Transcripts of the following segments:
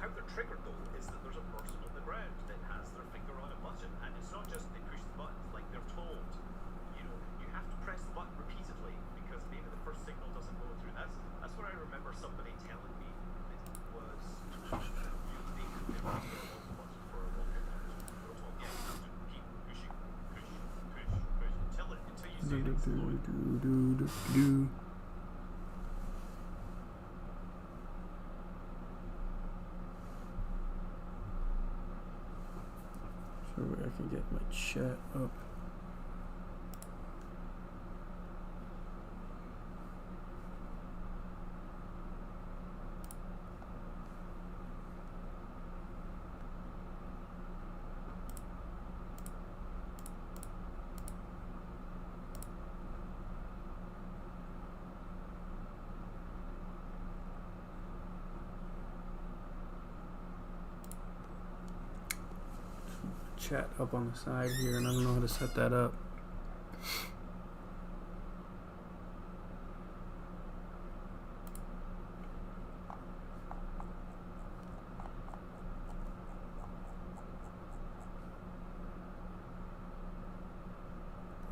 how they're triggered though is that there's a person on the ground that has their finger on a button, and it's not just they push the button, like they're told, you know, you have to press the button repeatedly because maybe the first signal doesn't go through. That's what I remember somebody telling me. It was they could never press the button for a long time. They were told, yeah, you have to keep pushing, push until you see it. I can get my chat up. Chat up on the side here, and I don't know how to set that up.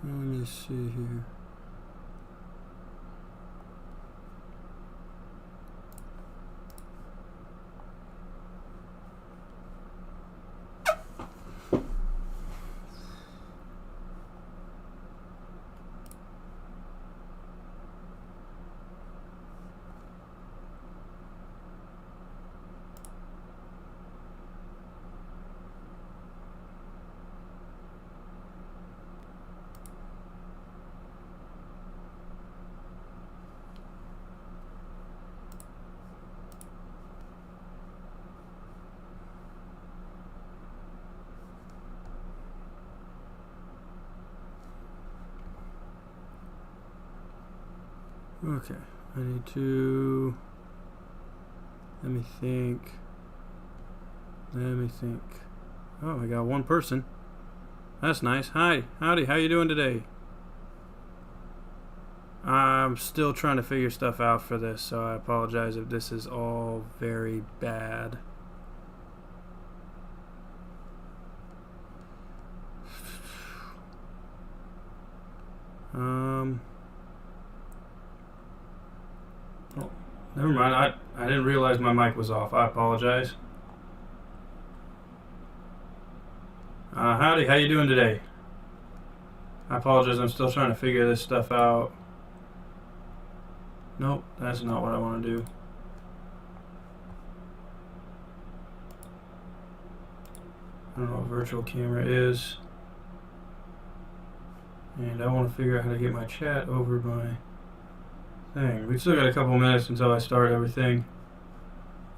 Let me see here. Okay, I need to, let me think. Oh, I got one person. That's nice. Hi, howdy, how you doing today? I'm still trying to figure stuff out for this, so I apologize if this is all very bad. Oh, never mind. I didn't realize my mic was off. I apologize. Howdy, how you doing today? I apologize. I'm still trying to figure this stuff out. Nope, that's not what I want to do. I don't know what virtual camera is. And I want to figure out how to get my chat over my thing. We've still got a couple minutes until I start everything.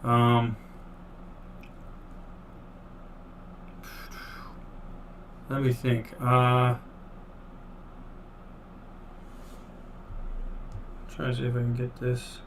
Let me think. Trying to see if I can get this.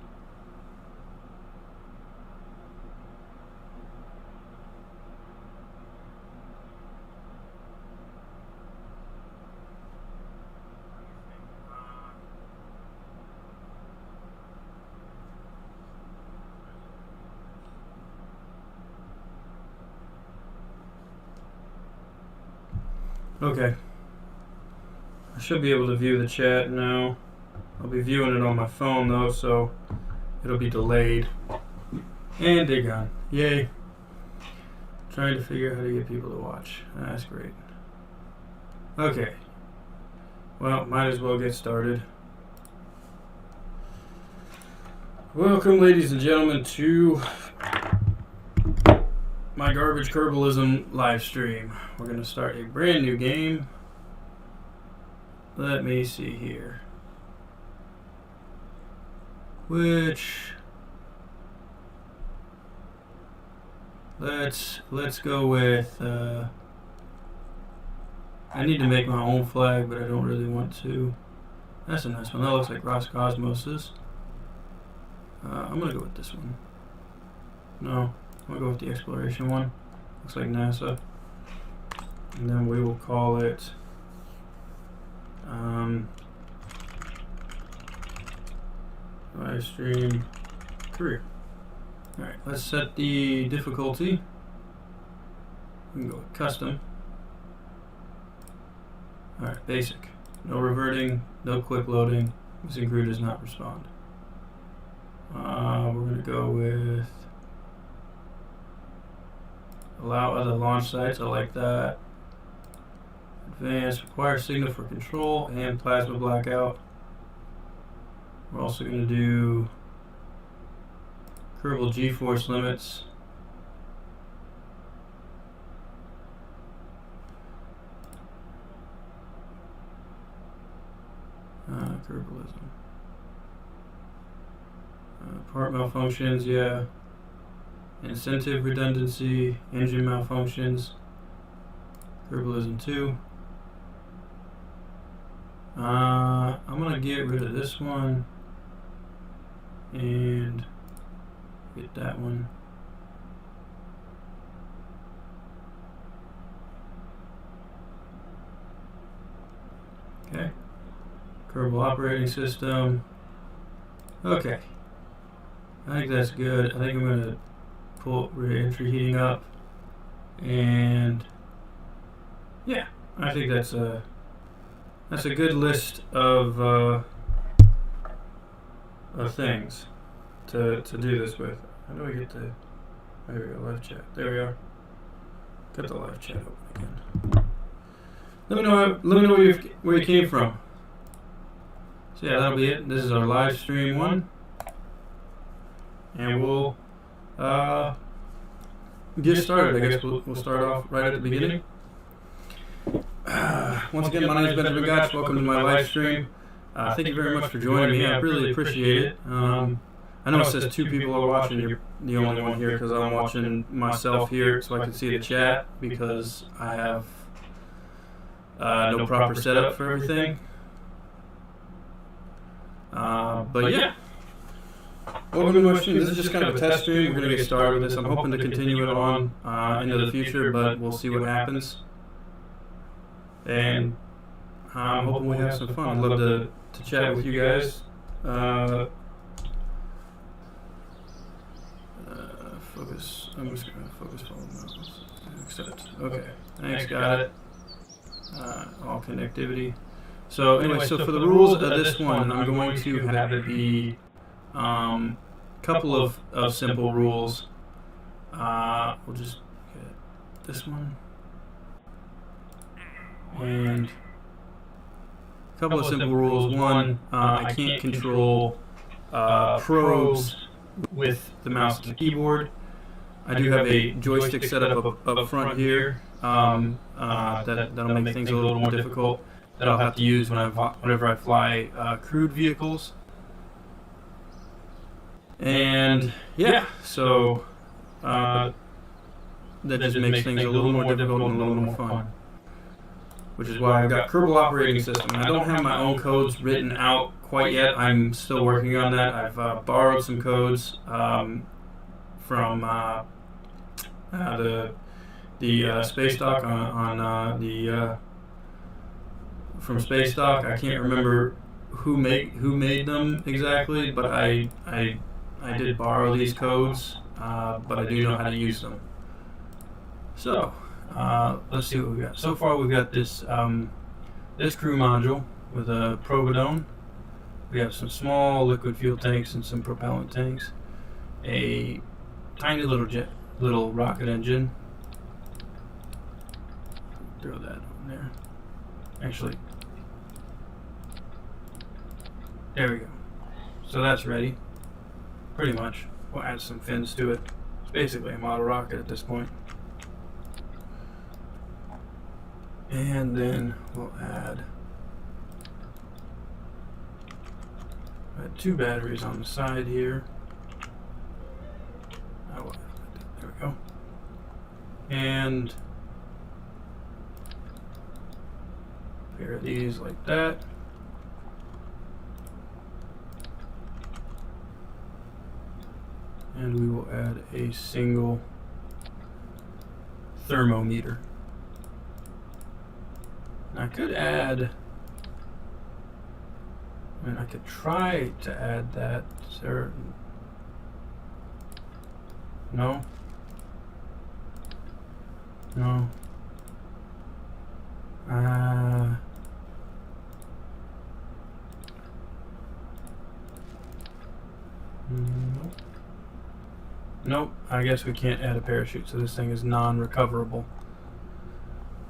Okay. I should be able to view the chat now. I'll be viewing it on my phone though, so it'll be delayed. And they're gone. Yay. Trying to figure out how to get people to watch. That's great. Okay. Well, might as well get started. Welcome, ladies and gentlemen, to my garbage Kerbalism live stream. We're going to start a brand new game. Let me see here. Let's go with I need to make my own flag, but I don't really want to. That's a nice one. That looks like Roscosmos's. I'm gonna go with this one. No, I'm gonna go with the exploration one. Looks like NASA. And then we will call it live stream career. Alright, let's set the difficulty. We can go with custom. Alright, basic. No reverting, no quick loading. Missing crew does not respond. We're going to go with allow other launch sites. I like that. Advanced, require signal for control and plasma blackout. We're also going to do Kerbal G-force limits. Kerbalism. Part malfunctions, yeah. Incentive redundancy, engine malfunctions. Kerbalism 2. I'm gonna get rid of this one and get that one. Okay. Kerbal operating system. Okay. I think that's good. I think I'm gonna pull re-entry heating up, and yeah, I think that's a good list of things to do this with. How do I get the? There we go, live chat. There we are. Got the live chat open again. Let me know where you came from. So yeah, that'll be it. This is our live stream one, and we'll get started. I guess we'll start off right at the beginning. Once again, my name is Benjamin Gottsch. Welcome to my live stream. Thank you very much for joining me. I really appreciate it. I know it says 2 people are watching. You're the only one here because I'm watching myself here so I can see the chat because I have no proper setup for everything. But yeah. Welcome to my stream. This is just kind of a test stream. We're going to get started with this. I'm hoping to continue it on into the future, but we'll see what happens. And I'm hoping we have some fun. I'd love to chat with you guys. Focus. I'm just going to focus on mouse. Accept. Okay. Thanks, got it. All connectivity. So anyway, so for the rules of this one, I'm going to have it be couple of simple rules. We'll just get this one. And a couple of simple rules. One, I can't control probes with the mouse and the keyboard. I do have a joystick set up front here that'll make things a little more difficult that I'll have to use whenever I fly crewed vehicles. And yeah, so that just makes things a little more difficult and a little more fun. Which is why I've got Kerbal operating system. I don't have my own codes written out quite yet. I'm still working on that. I've borrowed some codes from the space dock from space dock. I can't remember who made them exactly, but I did borrow these codes, but I do know how to use them. So let's see what we got. So far, we've got this this crew module with a providone. We have some small liquid fuel tanks and some propellant tanks. A tiny little rocket engine. Throw that on there. Actually, there we go. So that's ready. Pretty much. We'll add some fins to it. It's basically a model rocket at this point. And then we'll add 2 batteries on the side here. Oh, there we go. And a pair of these like that. And we will add a single thermometer. I could add, I could try to add that. No. No. Nope. Nope. I guess we can't add a parachute, so this thing is non-recoverable.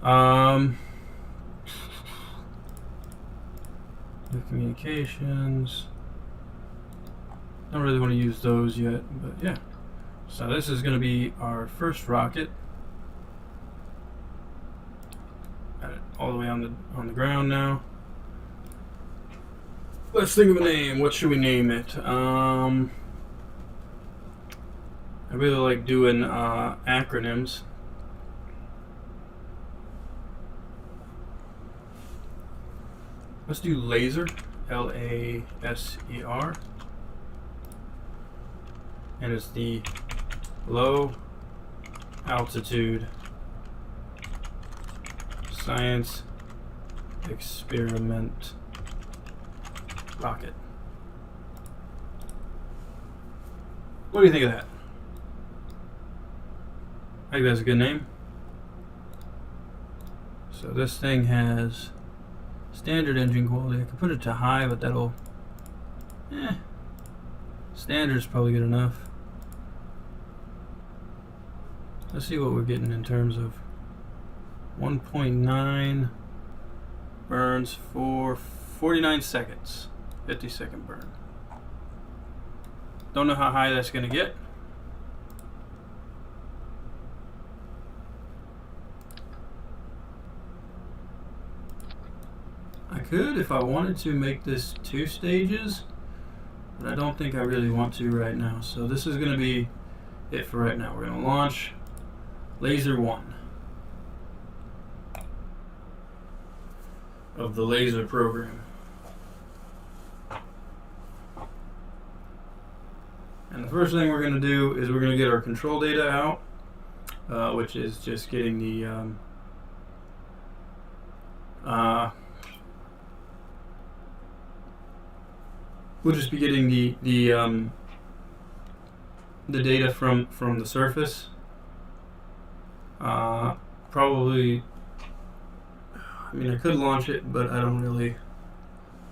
The communications. Don't really want to use those yet, but yeah. So this is going to be our first rocket. Got it all the way on the ground now. Let's think of a name. What should we name it? I really like doing acronyms. Let's do laser, L-A-S-E-R. And it's the low altitude science experiment rocket. What do you think of that? I think that's a good name. So this thing has standard engine quality. I could put it to high, but that'll... standard is probably good enough. Let's see what we're getting in terms of 1.9 burns for 49 seconds. 50-second burn. Don't know how high that's going to get. I could, if I wanted to, make this 2 stages, but I don't think I really want to right now. So this is going to be it for right now. We're going to launch Laser 1 of the laser program. And the first thing we're going to do is we're going to get our control data out, which is just getting the we'll just be getting the data from the surface. Probably, I mean, I could launch it, but I don't really.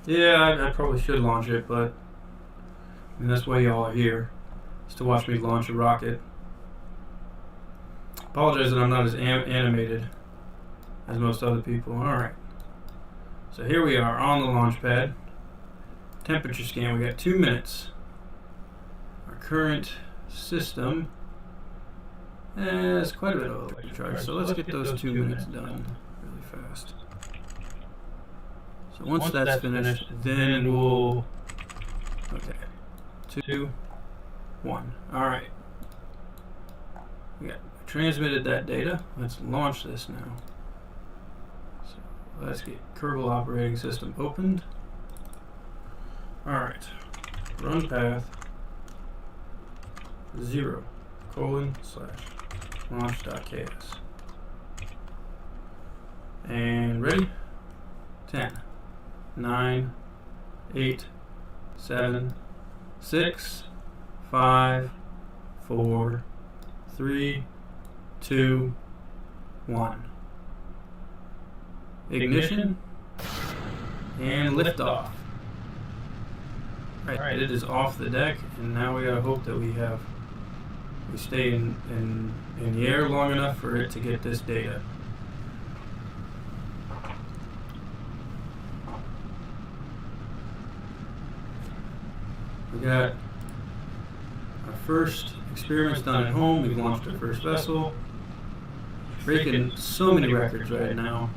Yeah, I probably should launch it, but I mean, that's why y'all are here, is to watch me launch a rocket. Apologize that I'm not as animated as most other people. All right. So here we are on the launch pad. Temperature scan. We got 2 minutes. Our current system has quite a bit of electric, so let's get those 2 minutes done really fast. So once that's finished, then we'll... Okay. 2, 1. Alright. We transmitted that data. Let's launch this now. So let's get Kerbal operating system opened. Alright. Run path 0:/launch.ks. And ready? 10, 9, 8, 7, 6, 5, 4, 3, 2, 1. Ignition and liftoff. Right, it is off the deck, and now we gotta hope that we stay in the air long enough for it to get this data. We got our first experiments done at home. We've launched our first vessel. Breaking so many records right now.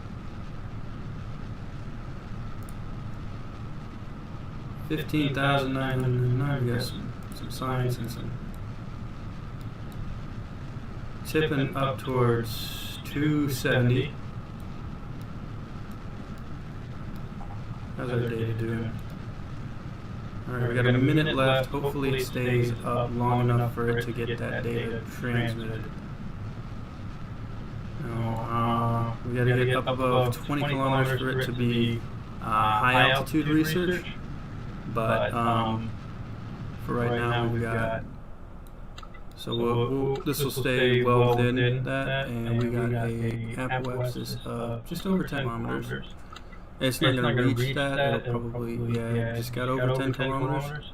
15,909. We got some science and some tipping up towards 270. How's our data doing? Alright, we got a minute left. Hopefully it stays up long enough for it to get that data transmitted. Now, we got to get up above 20 kilometers for it to be high altitude research. But for right now, we've got So this will stay well within that, and we got a apoapsis of just over 10 kilometers. It's not going to reach that. It'll probably, yeah, just got over 10 kilometers.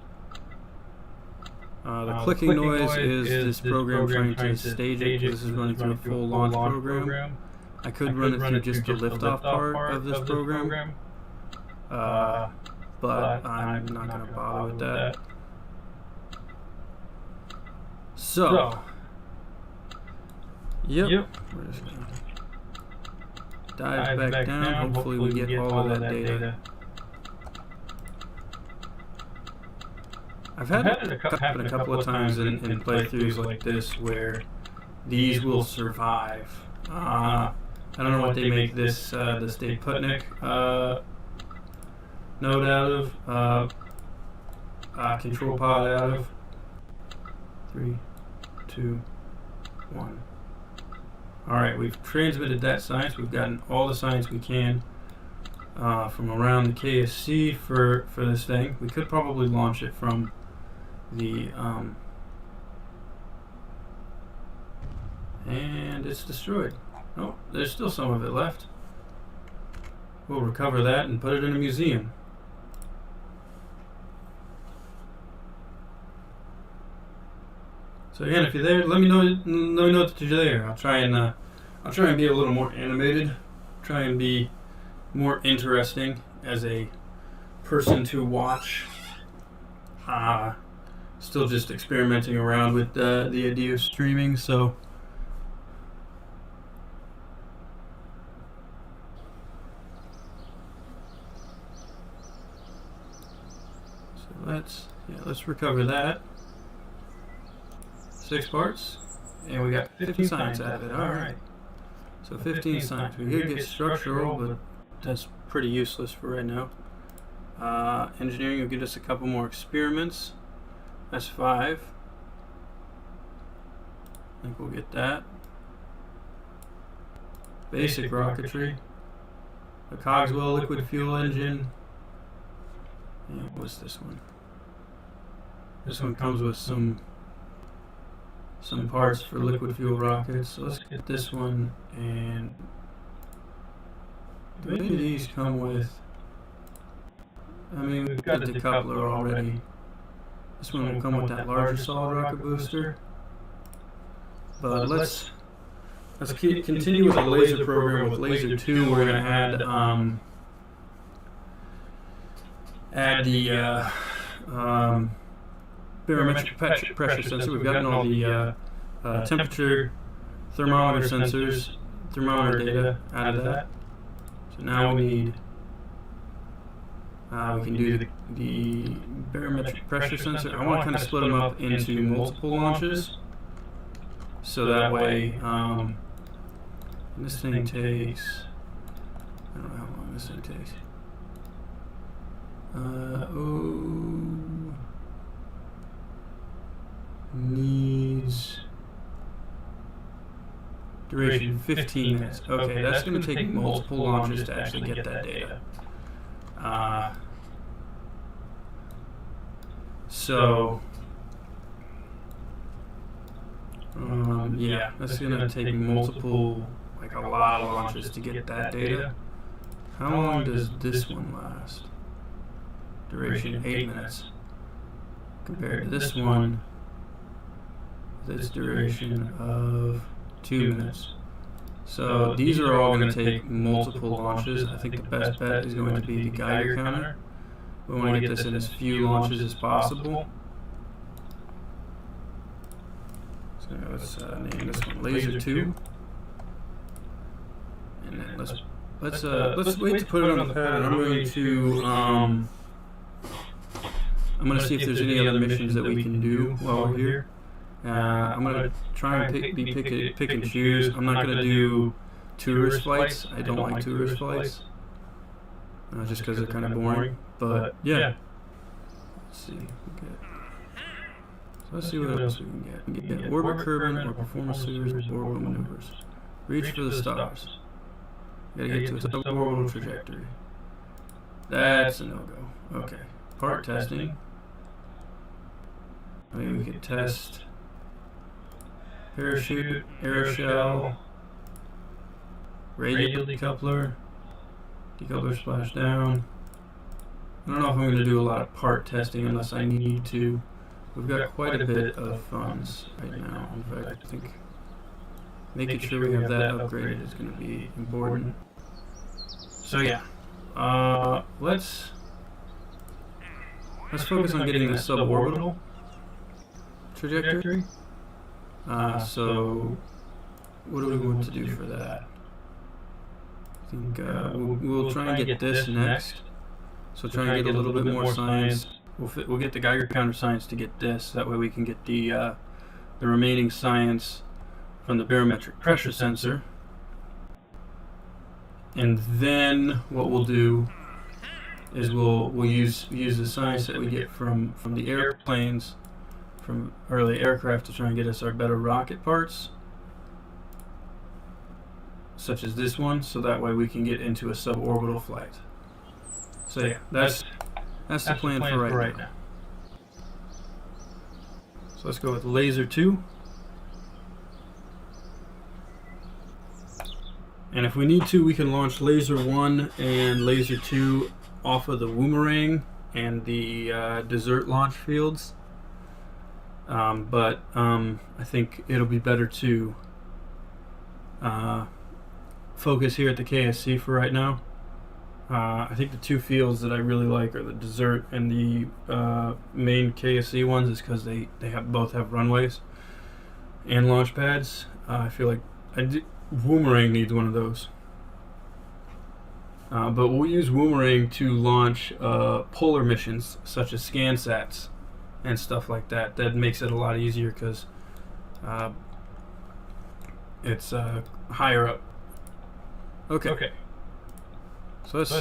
The clicking noise is this program trying to stage it. This is running through a full launch program. I could run it through just the liftoff part of this program, but I'm not going to bother with that. So, yep, we're just going to dive back down. Hopefully we get all of that data. I've had it happen a couple of times in playthroughs like this where these will survive. I don't know what they make this Dave Putnick node out of, control pod out of. 3, 2, 1. Alright, we've transmitted that science. We've gotten all the science we can from around the KSC for this thing. We could probably launch it from the and it's destroyed. Oh, there's still some of it left. We'll recover that and put it in a museum. So again, if you're there, let me know that you're there. I'll try and be a little more animated, try and be more interesting as a person to watch. Still just experimenting around with the idea of streaming, so let's recover that. 6 parts, and we got 15 science out of it. Alright. So 15 science. We could get structural, but that's pretty useless for right now. Engineering will get us a couple more experiments. That's 5. I think we'll get that. Basic rocketry. A Cogswell liquid fuel engine. And what's this one? This one comes with some parts for liquid fuel rockets. So let's get this one, and do any of these come with, I mean, we've got the decoupler already. This one will come with that larger solid rocket booster. But let's continue with the laser program. With laser 2, we're going to add the barometric pressure sensor. We've gotten all the temperature thermometer sensors, thermometer data out of that. So now we need, we can do the barometric pressure sensor. I want to kind of split them up into multiple launches, so that way, this thing takes, I don't know how long this thing takes. Needs duration 15 minutes. Okay, that's going to take multiple launches to actually get that data. Yeah, that's going to take multiple, like a lot of launches to get that data. How long does this one last? Duration 8 minutes. Compared to this one, its duration of 2 minutes. So these are all going to take multiple launches. I think the best bet is going to be the Geiger counter. We want to get this in as few launches as possible. So let's name this one Laser 2. And then let's wait to put it on the pad. I'm going to see if there's any other missions that we can do while we're here. I'm going to try and pick and choose. I'm not going to do tourist flights. I don't like tourist flights. Just because they're kind of boring. But yeah. Let's see. Okay. So let's see what else we can get. Get orbit curving or performance series orbital maneuvers. Reach for the stars. You gotta get to a suborbital trajectory. That's a no-go. Okay. Part testing. I mean, we could test parachute, aeroshell, radial decoupler, decoupler splash down. I don't know if I'm going to do a lot of part testing unless I need to. We've got quite a bit of funds right now. In fact, I think making sure we have that upgraded is going to be important. So yeah, let's focus on getting the suborbital trajectory. So what do we want to do for that? I think we'll try and get this next. So try and get a little bit more science. We'll get the Geiger counter science to get this. That way we can get the remaining science from the barometric pressure sensor. And then what we'll do is we'll use the science that we get from the airplanes, from early aircraft, to try and get us our better rocket parts, such as this one, so that way we can get into a suborbital flight. So yeah, that's the plan for right now. So let's go with laser 2. And if we need to, we can launch laser 1 and laser 2 off of the Woomerang and the desert launch fields. But I think it'll be better to focus here at the KSC for right now. I think the two fields that I really like are the desert and the main KSC ones, is because they both have runways and launch pads. I feel like Woomerang needs one of those. But we'll use Woomerang to launch polar missions such as ScanSats and stuff like that. That makes it a lot easier because it's higher up. Okay. So let's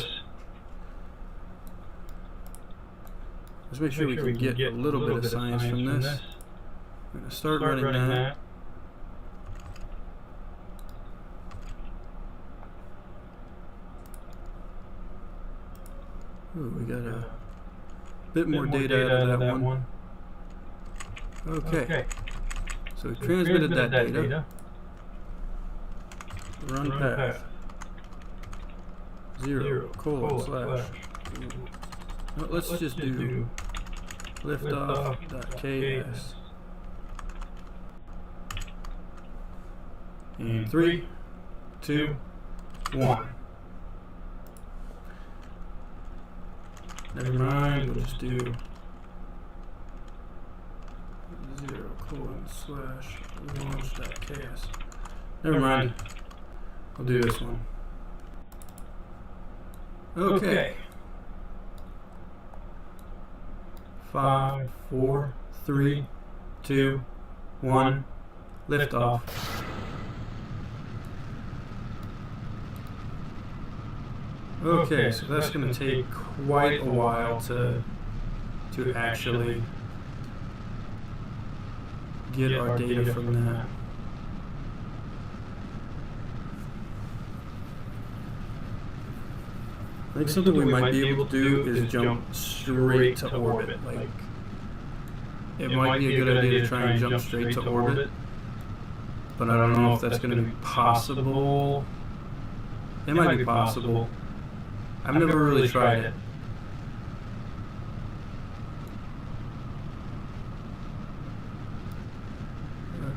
make sure we can get a little bit of science from this. I'm going to start running that. Ooh, we got a bit more data out of that one. Okay. So we transmitted that data. Run path. 0, : / no, let's just do liftoff.ks. And 3, 2, 1. Never mind, we'll just do 0, : / launch.ks. Never mind, I'll do this one. Okay. 5, 4, 3, 2, 1. Liftoff. Okay, so that's going to take quite a while to actually get our data from that. I think something we might be able to do is jump straight to orbit. Like, it might be a good idea to try and jump straight to orbit, but I don't know if that's going to be possible. It might be possible. I've never really tried it.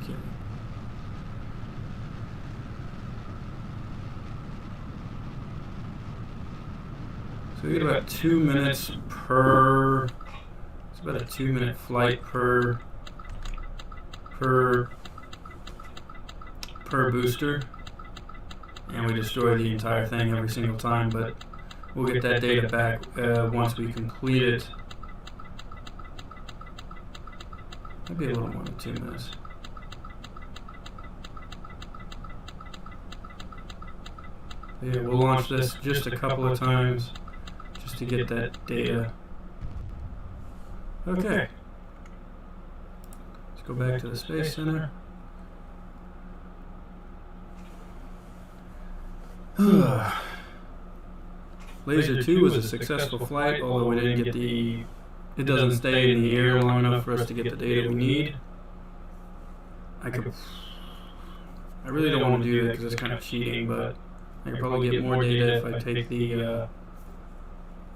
Okay. So we get about 2 minutes per. It's about a 2-minute flight per booster, and we destroy the entire thing every single time. But we'll get that data back once we complete it. Maybe a little more than 2 minutes. Yeah, we'll launch this just a couple of times just to get that data. Okay. Let's go back to the Space Center. Laser 2 was a successful flight, although we didn't get the... It doesn't stay in the air long enough for us to get the data we need. I could I really don't want to do that because it's kind of cheating, but I could probably get more data if I take the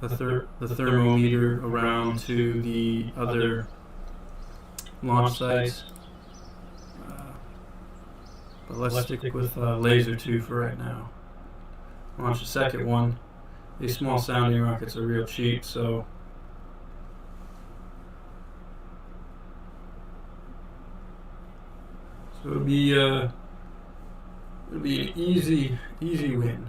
thermometer around to the other launch sites. But let's stick with laser 2 for right now. Launch the second one. These small sounding rockets are real cheap, so it'll be an easy win.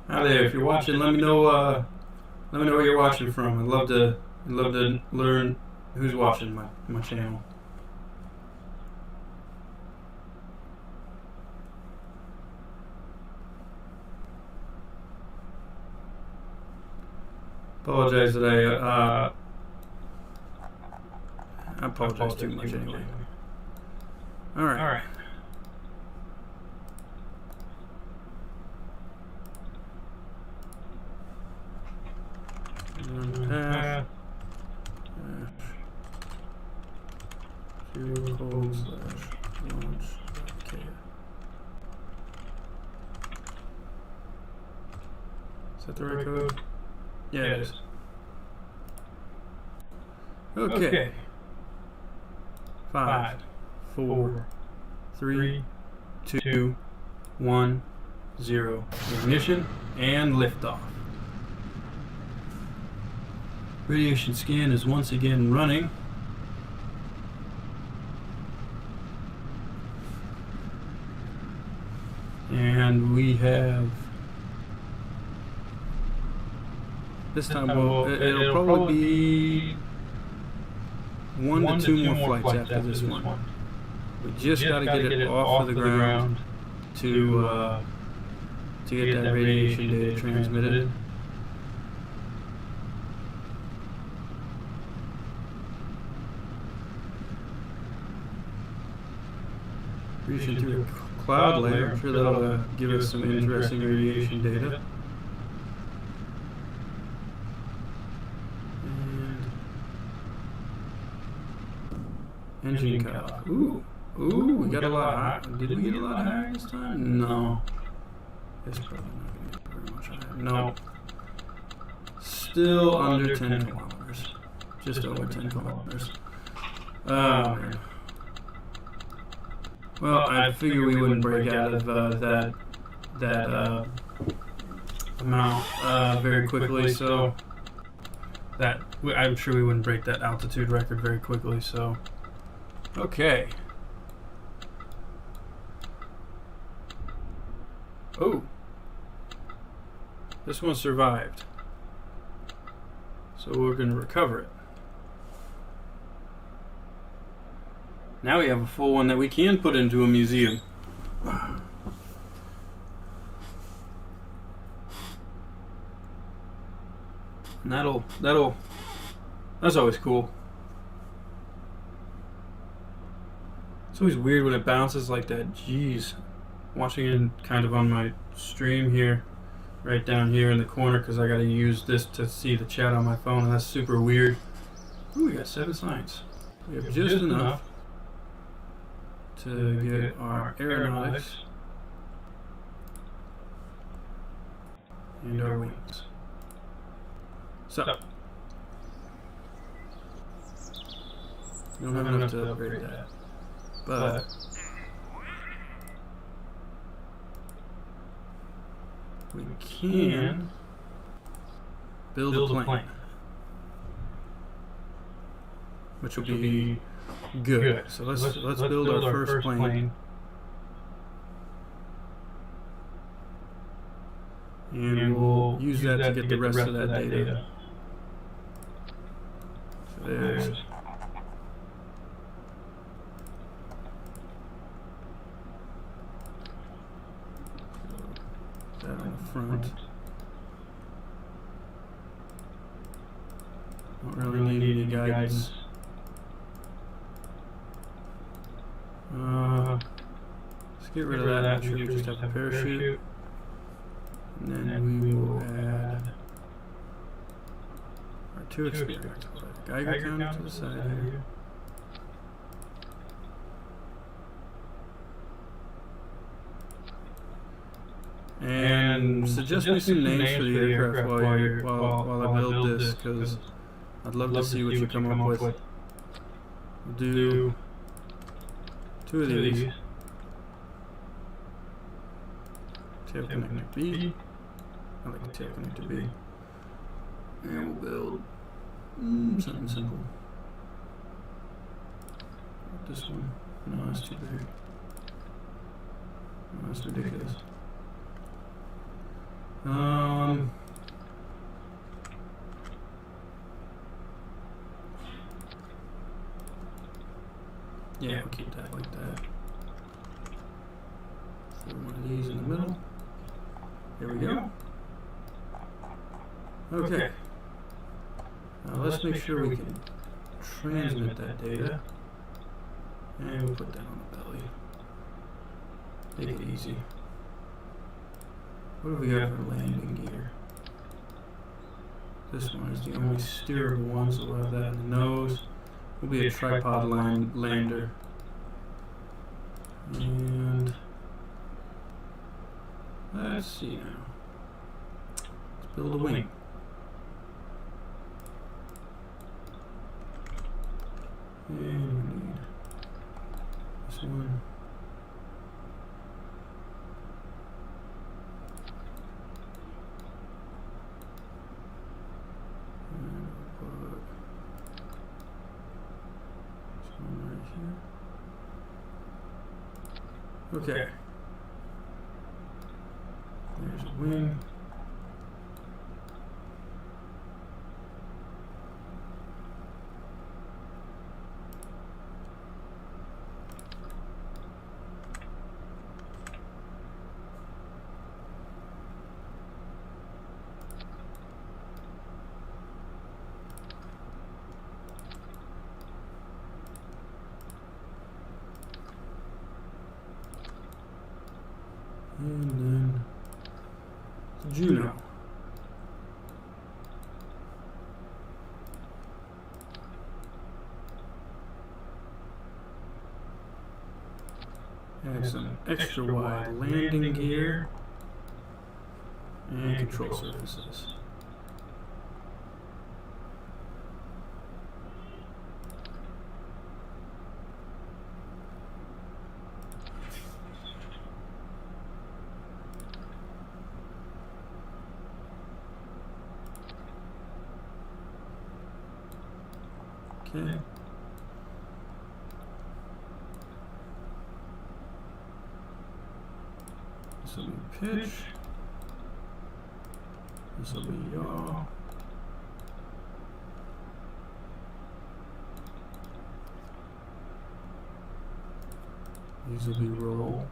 Hi there, if you're watching, let me know where you're watching from. I'd love to learn who's watching my channel. Apologize that I apologize too much anyway. All right. Path. Launch. Okay. Is that the right code? Yeah, it is. Okay. 5, 4, 3, 2, 1, 0. Ignition and liftoff. Radiation scan is once again running. And we have this time it'll probably be 1 to 2 more flights after this one. We just got to get it off of the ground to get that radiation data transmitted. Reaching through a cloud layer, I'm sure that'll give us some interesting radiation data. Engine cut off. Ooh, we got a lot higher. Did we get a lot higher this time? No. It's probably not going to get very much higher. No. Still under 10 kilometers. Just over 10 kilometers. Oh, man. Well, I figured we wouldn't break out of that amount very quickly, so I'm sure we wouldn't break that altitude record very quickly, so okay. Oh, this one survived, so we're going to recover it. Now we have a full one that we can put into a museum. And that's always cool. It's always weird when it bounces like that. Jeez. Watching it kind of on my stream here, right down here in the corner, because I got to use this to see the chat on my phone, and that's super weird. Ooh, we got 7 signs. We have just enough to get our aeronautics and our wings. So, we don't have enough to upgrade that, but we can build a plane, which will be good. So let's build our first plane. And we'll use that to get the rest of that data. So there's that on the front. Don't really need any guidance. Let's get rid of that. I'm sure we just have a parachute. And then we will add our 2 experiments. Geiger counter to the side here. And suggest me some names for the aircraft while I build this, because I'd love to see what you come up with. We'll do 2 of these. Tail connector B. I like the tail connector B. And we'll build something simple. This one. No, that's too big. No, that's ridiculous. Yeah, we'll keep that like that. Throw one of these in the middle. There we go. Okay. Now let's make sure we can transmit that data. And we'll put that on the belly. Make it easy. What do we got for landing gear? This one is the only steerable one, so we'll have that in the nose. We'll be a tripod lander. And let's see now. Let's build a wing. And we need this one. And we'll put this one right here. Okay. There's a wing. And then Juno. Add some extra wide landing gear and control surfaces. Okay. This will be pitch. This will be yaw. These will be roll.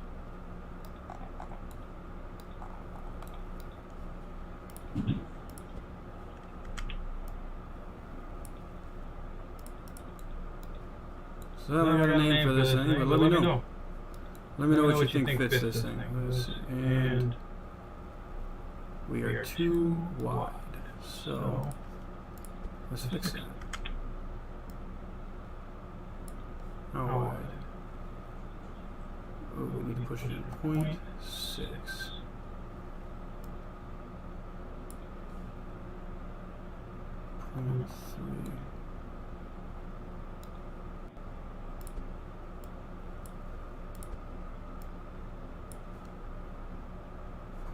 So I got a name for this thing, but let me know. Let me know what you think fits this thing. And we are too wide, so let's fix that. How wide? Oh, we need to push it to 0.6. 0.3.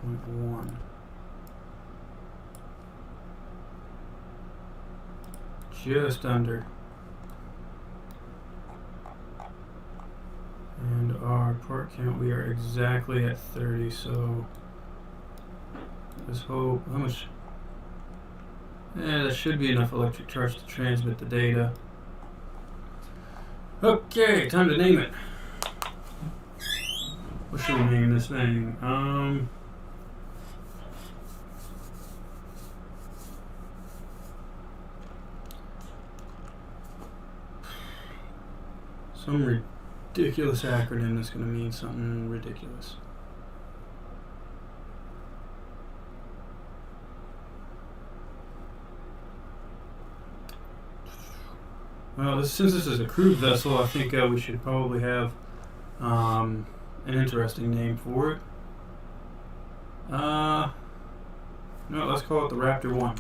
0.1. Just under. And our part count, we are exactly at 30, so let's hope, how much? Yeah, that should be enough electric charge to transmit the data. Okay, time to name it. What should we name this thing? Some ridiculous acronym that's going to mean something ridiculous. Well, since this is a crude vessel, I think we should probably have an interesting name for it. No, let's call it the Raptor 1.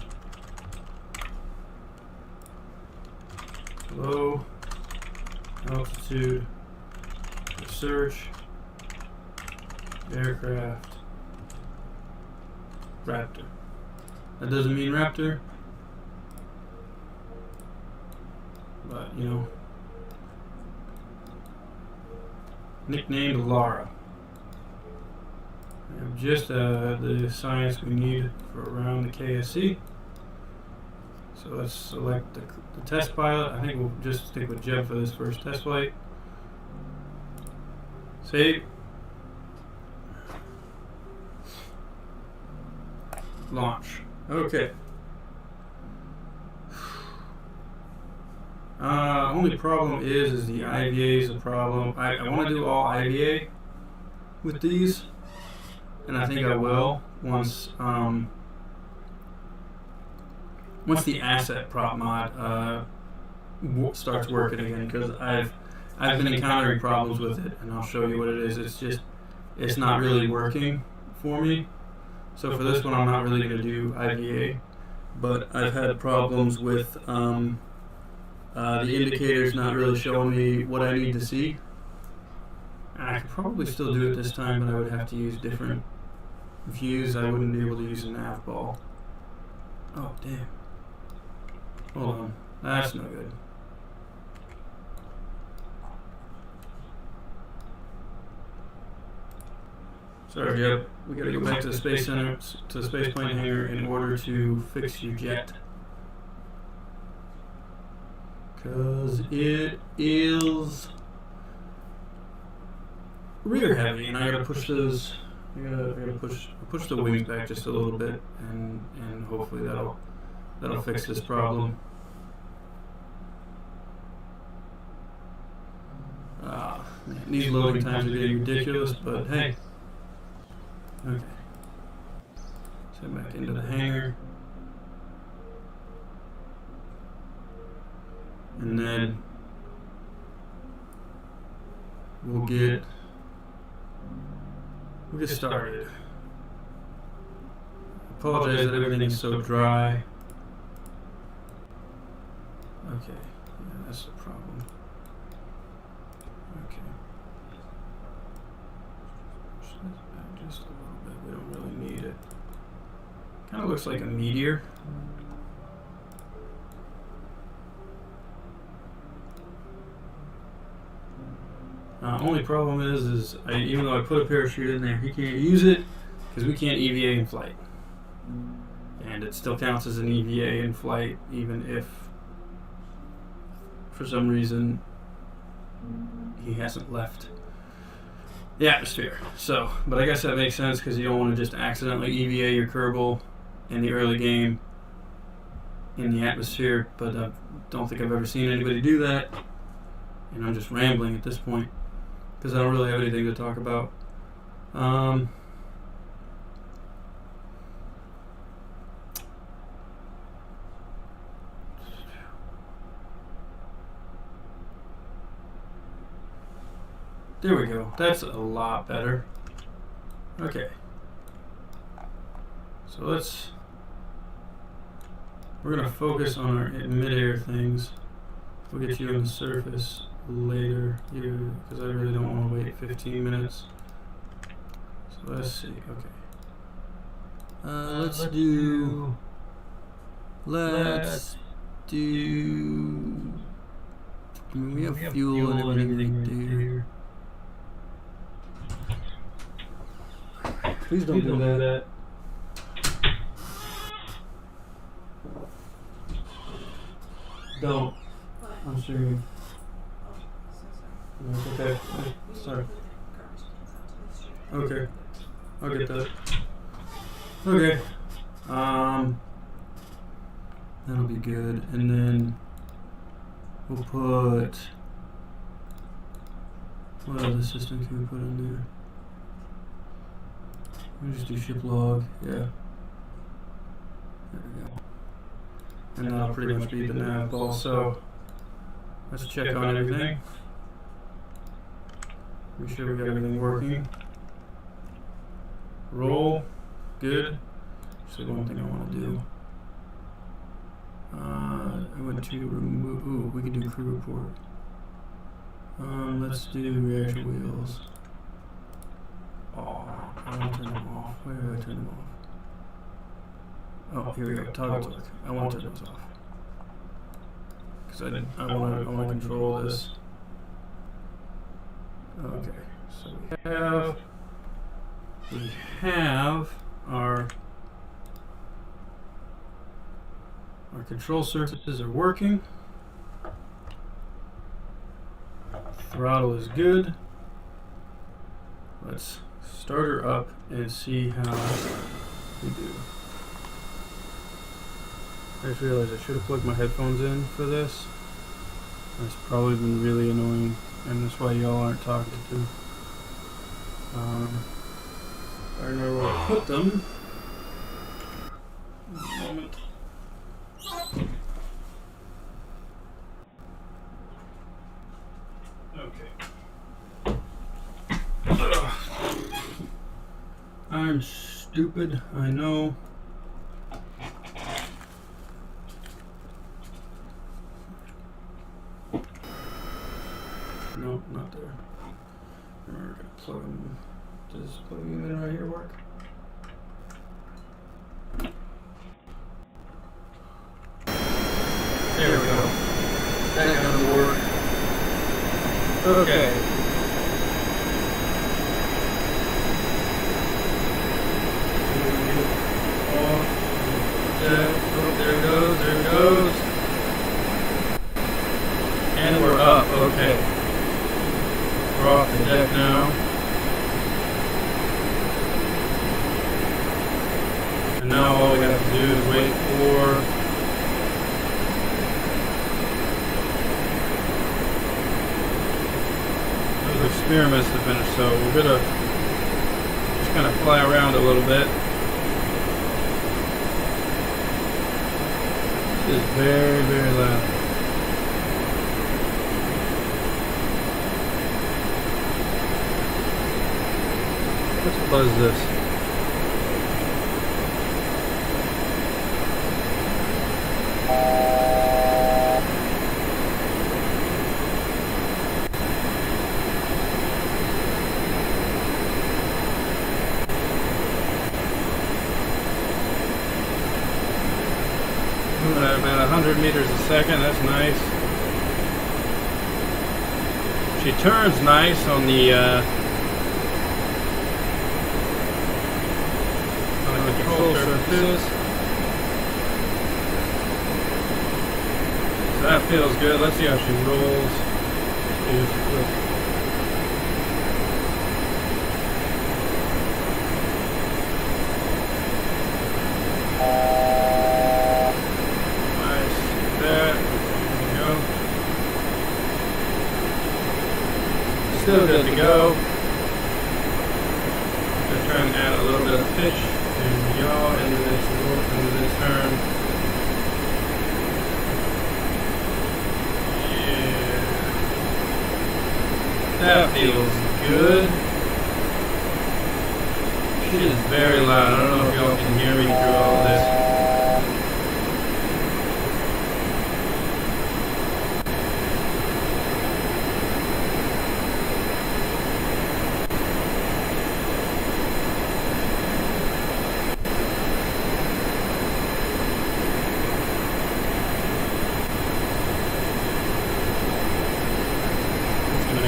Low altitude research aircraft Raptor. That doesn't mean Raptor, but you know, nicknamed Lara. We have just the science we need for around the KSC. So let's select the test pilot. I think we'll just stick with Jeb for this first test flight. Save. Launch. Okay. Only problem is the IVA is a problem. I want to do all IVA with these, and I think I will once the asset prop mod starts working again, because I've been encountering problems with it, and I'll show you what it is. It's not really working for me. So for this one, I'm not really going to do IVA, but I've had problems with the indicators not really showing me what I need to see. And I could probably still do it this time, but I would have to use different views. I wouldn't be able to use a nav ball. Oh, damn. Hold on. That's no good. Sorry, Jeb. We gotta go back to the Space Center, to the Space Plane Hangar, in order to fix your jet. Because it is rear heavy, and I gotta push those. I gotta push the wings back just a little bit, and hopefully that'll fix this problem. Man, these loading times are getting ridiculous, but hey. Okay. Send back into the hangar. And then we'll get started. Apologize that everything is so dry. Okay, yeah, that's the problem. Okay. Push this back just a little bit. We don't really need it. Kind of looks like a meteor. Only problem is even though I put a parachute in there, he can't use it because we can't EVA in flight, and it still counts as an EVA in flight even if for some reason he hasn't left the atmosphere. So, but I guess that makes sense because you don't want to just accidentally EVA your Kerbal in the early game in the atmosphere. But I don't think I've ever seen anybody do that, and I'm just rambling at this point because I don't really have anything to talk about. There we go. That's a lot better. Okay. So we're gonna focus on our mid-air things. We'll get you on the surface later here because I really don't want to wait 15 minutes. So let's see. Okay. Let's do. I mean, we have fuel and everything right there. Please don't do that. Don't. I'm serious. Okay. Sorry. Okay. I'll get that. Okay. That'll be good. And then we'll put. What other system can we put in there? We'll just do ship log. Yeah. There we go. And that'll pretty much be the nav ball. So let's check on everything. Make sure we got everything working. Roll. good. So one thing I want to do. I went to remove. Ooh, we can do crew report. Let's do reaction wheels. Oh, I want to turn them off. Where do I turn them off? Oh, here we go. Toggle torque. I want to turn those off. Because I want to control this. Okay, so we have our control surfaces are working. Throttle is good. Let's start her up and see how we do. I just realized I should have plugged my headphones in for this. That's probably been really annoying, and that's why y'all aren't talking to. I don't know where to put them. One moment. Okay. Ugh. I'm stupid, I know. No, not there. We're gonna plug them. Does plugging them in right here work? There we go. That got to work. Okay. There it goes, there it goes. And we're up, okay. We're off the deck now. And now all we have to do is wait for those experiments to finish. So we're gonna just kind of fly around a little bit. This is very, very loud. Let's buzz this. At about 100 meters a second, that's nice. She turns nice on the control surfaces. So that feels good. Let's see how she rolls. Still good to go. Just trying to add a little bit of pitch and yaw into this turn. Yeah. That feels good. She is very loud. I don't know if y'all can hear me through all this.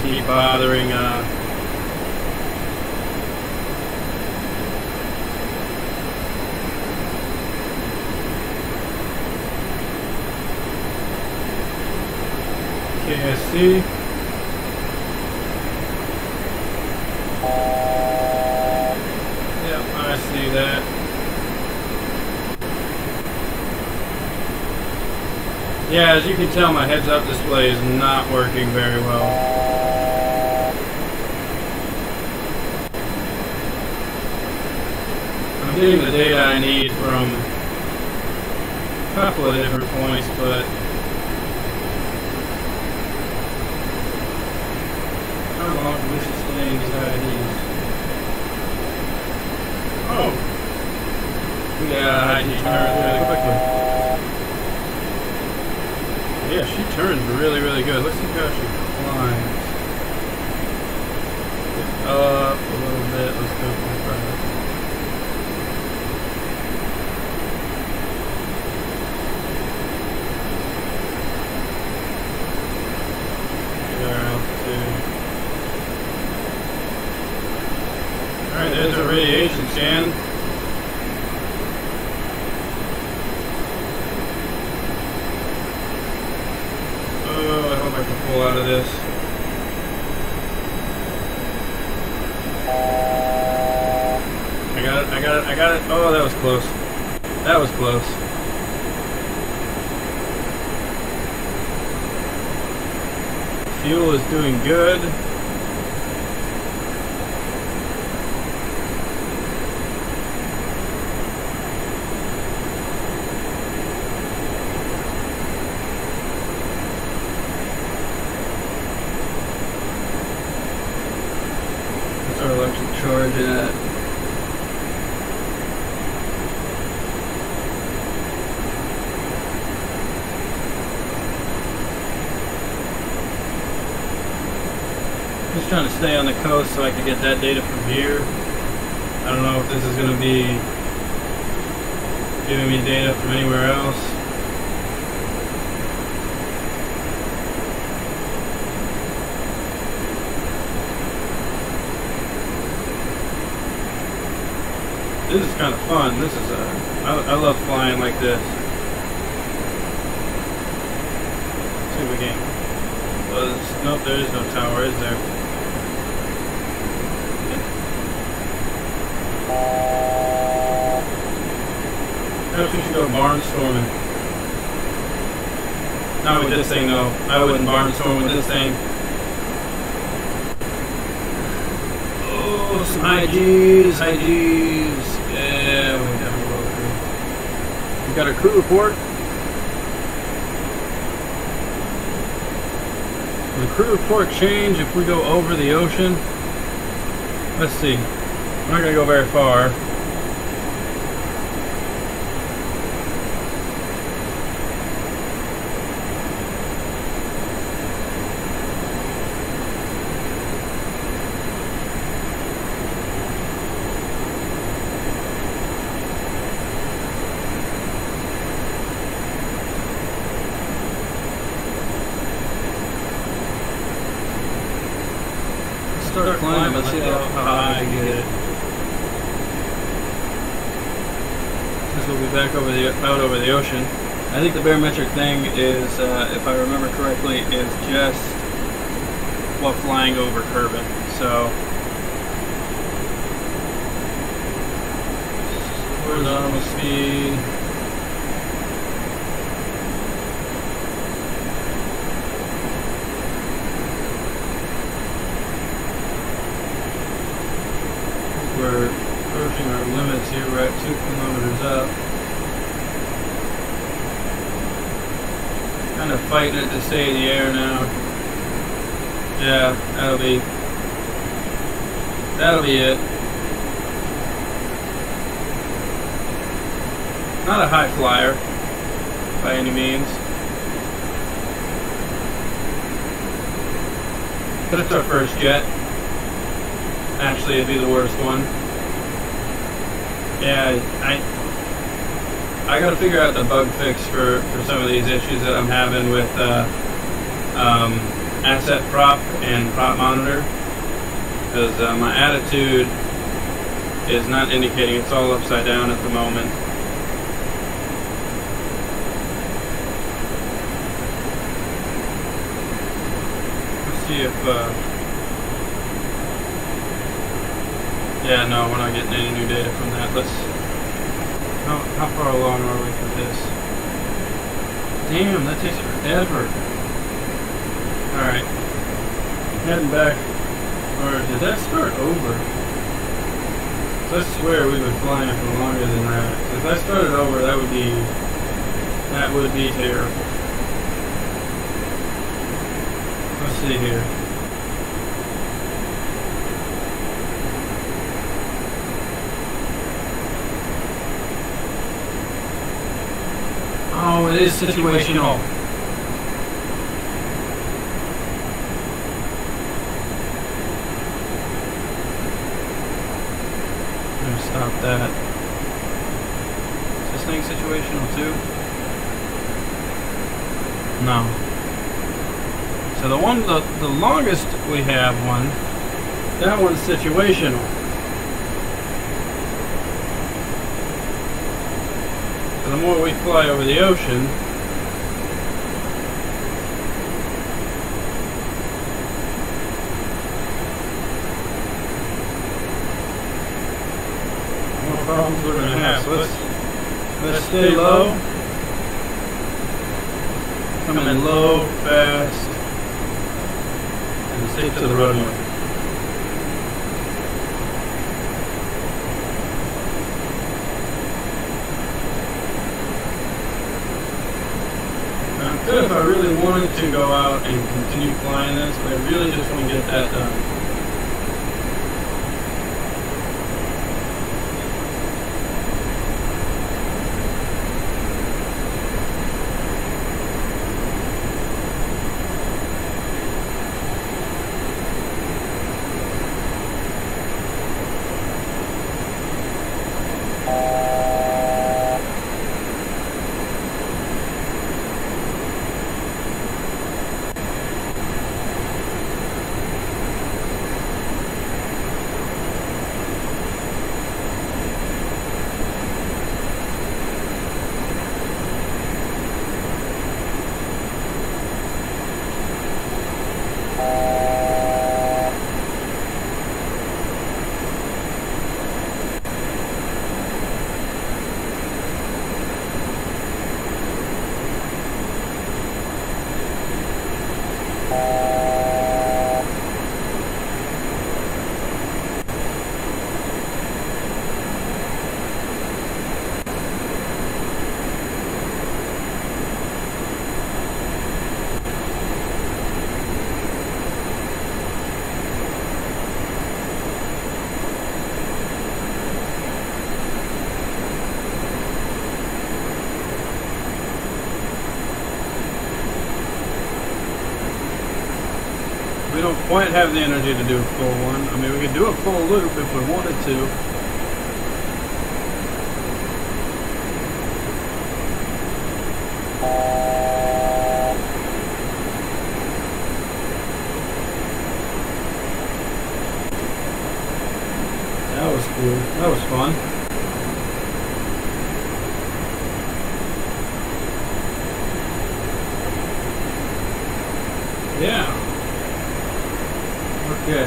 Keep bothering KSC. Yep, I see that. Yeah, as you can tell, my heads-up display is not working very well. I'm getting the data I need from a couple of different points, but how long can we sustain these IDs? Oh, Yeah, she turns really quickly. Yeah, she turns really, really good. Let's see how she climbs. Up a little bit. Let's go 45. Alright, there's a radiation scan. Oh, I hope I can pull out of this. I got it. Oh, that was close. That was close. Fuel is doing good. What's our electric charge at? Just trying to stay on the coast so I can get that data from here. I don't know if this is going to be giving me data from anywhere else. This is kind of fun. This is I love flying like this. Let's see if we can. Nope, there is no tower, is there? Perhaps we should go barnstorming. Not with this thing though. I wouldn't barnstorm with this thing. Oh, some high G's, high G's. Yeah, we definitely go through. We got our crew report. Will the crew report change if we go over the ocean? Let's see. We're not going to go very far. Start climbing, let's see how high I can get it. Because we'll be back out over the ocean. I think the barometric thing is, if I remember correctly, is just while flying over Kerbin. So horizontal speed. We're approaching our limits here. We're at 2 kilometers up. Kind of fighting it to stay in the air now. Yeah, that'll be it. Not a high flyer by any means, but it's our first jet. Actually, it'd be the worst one. Yeah, I gotta figure out the bug fix for some of these issues that I'm having with asset prop and prop monitor, because my attitude is not indicating. It's all upside down at the moment. Let's see if yeah, no, we're not getting any new data from that. How far along are we for this? Damn, that takes forever. Alright. Heading back. Or did that start over? So I swear we've been flying for longer than that. So if I started over, that would be terrible. Let's see here. it is situational. I'm gonna stop that. Is this thing situational too? No. So the one, the longest we have one, that one's situational. So the more we fly over the ocean, the more problems we're going to have. So let's stay low. Come in low, fast, and stick to the runway. I could if I really wanted to go out and continue flying this, but I really just want to get that done. We don't quite have the energy to do a full one. I mean, we could do a full loop if we wanted to. That was cool. That was fun. Yeah. Okay.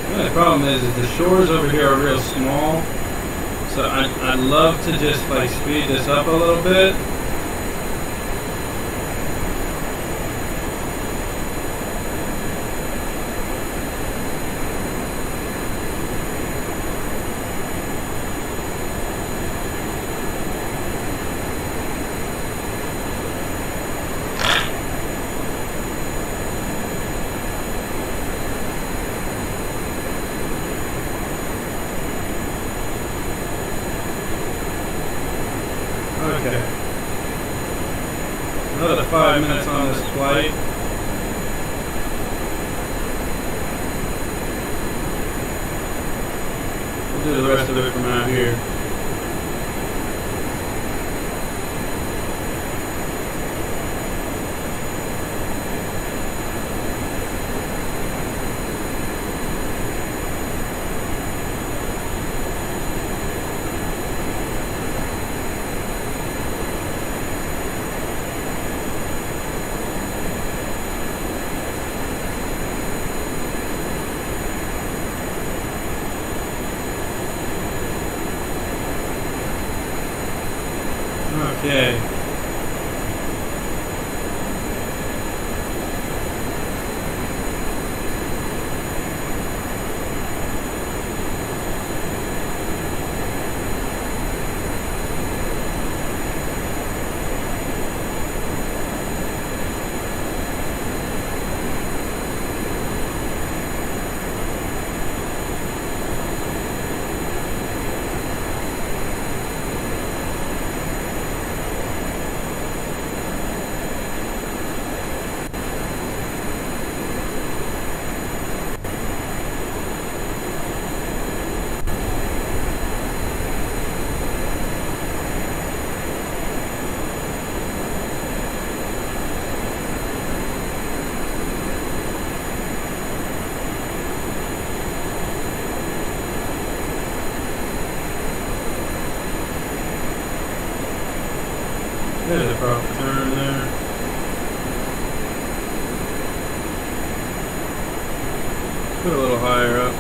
The only problem is the shores over here are real small, so I'd love to just like speed this up a little bit. Okay. Another 5 minutes on this flight. We'll do the rest of it from out here. Put a little higher up.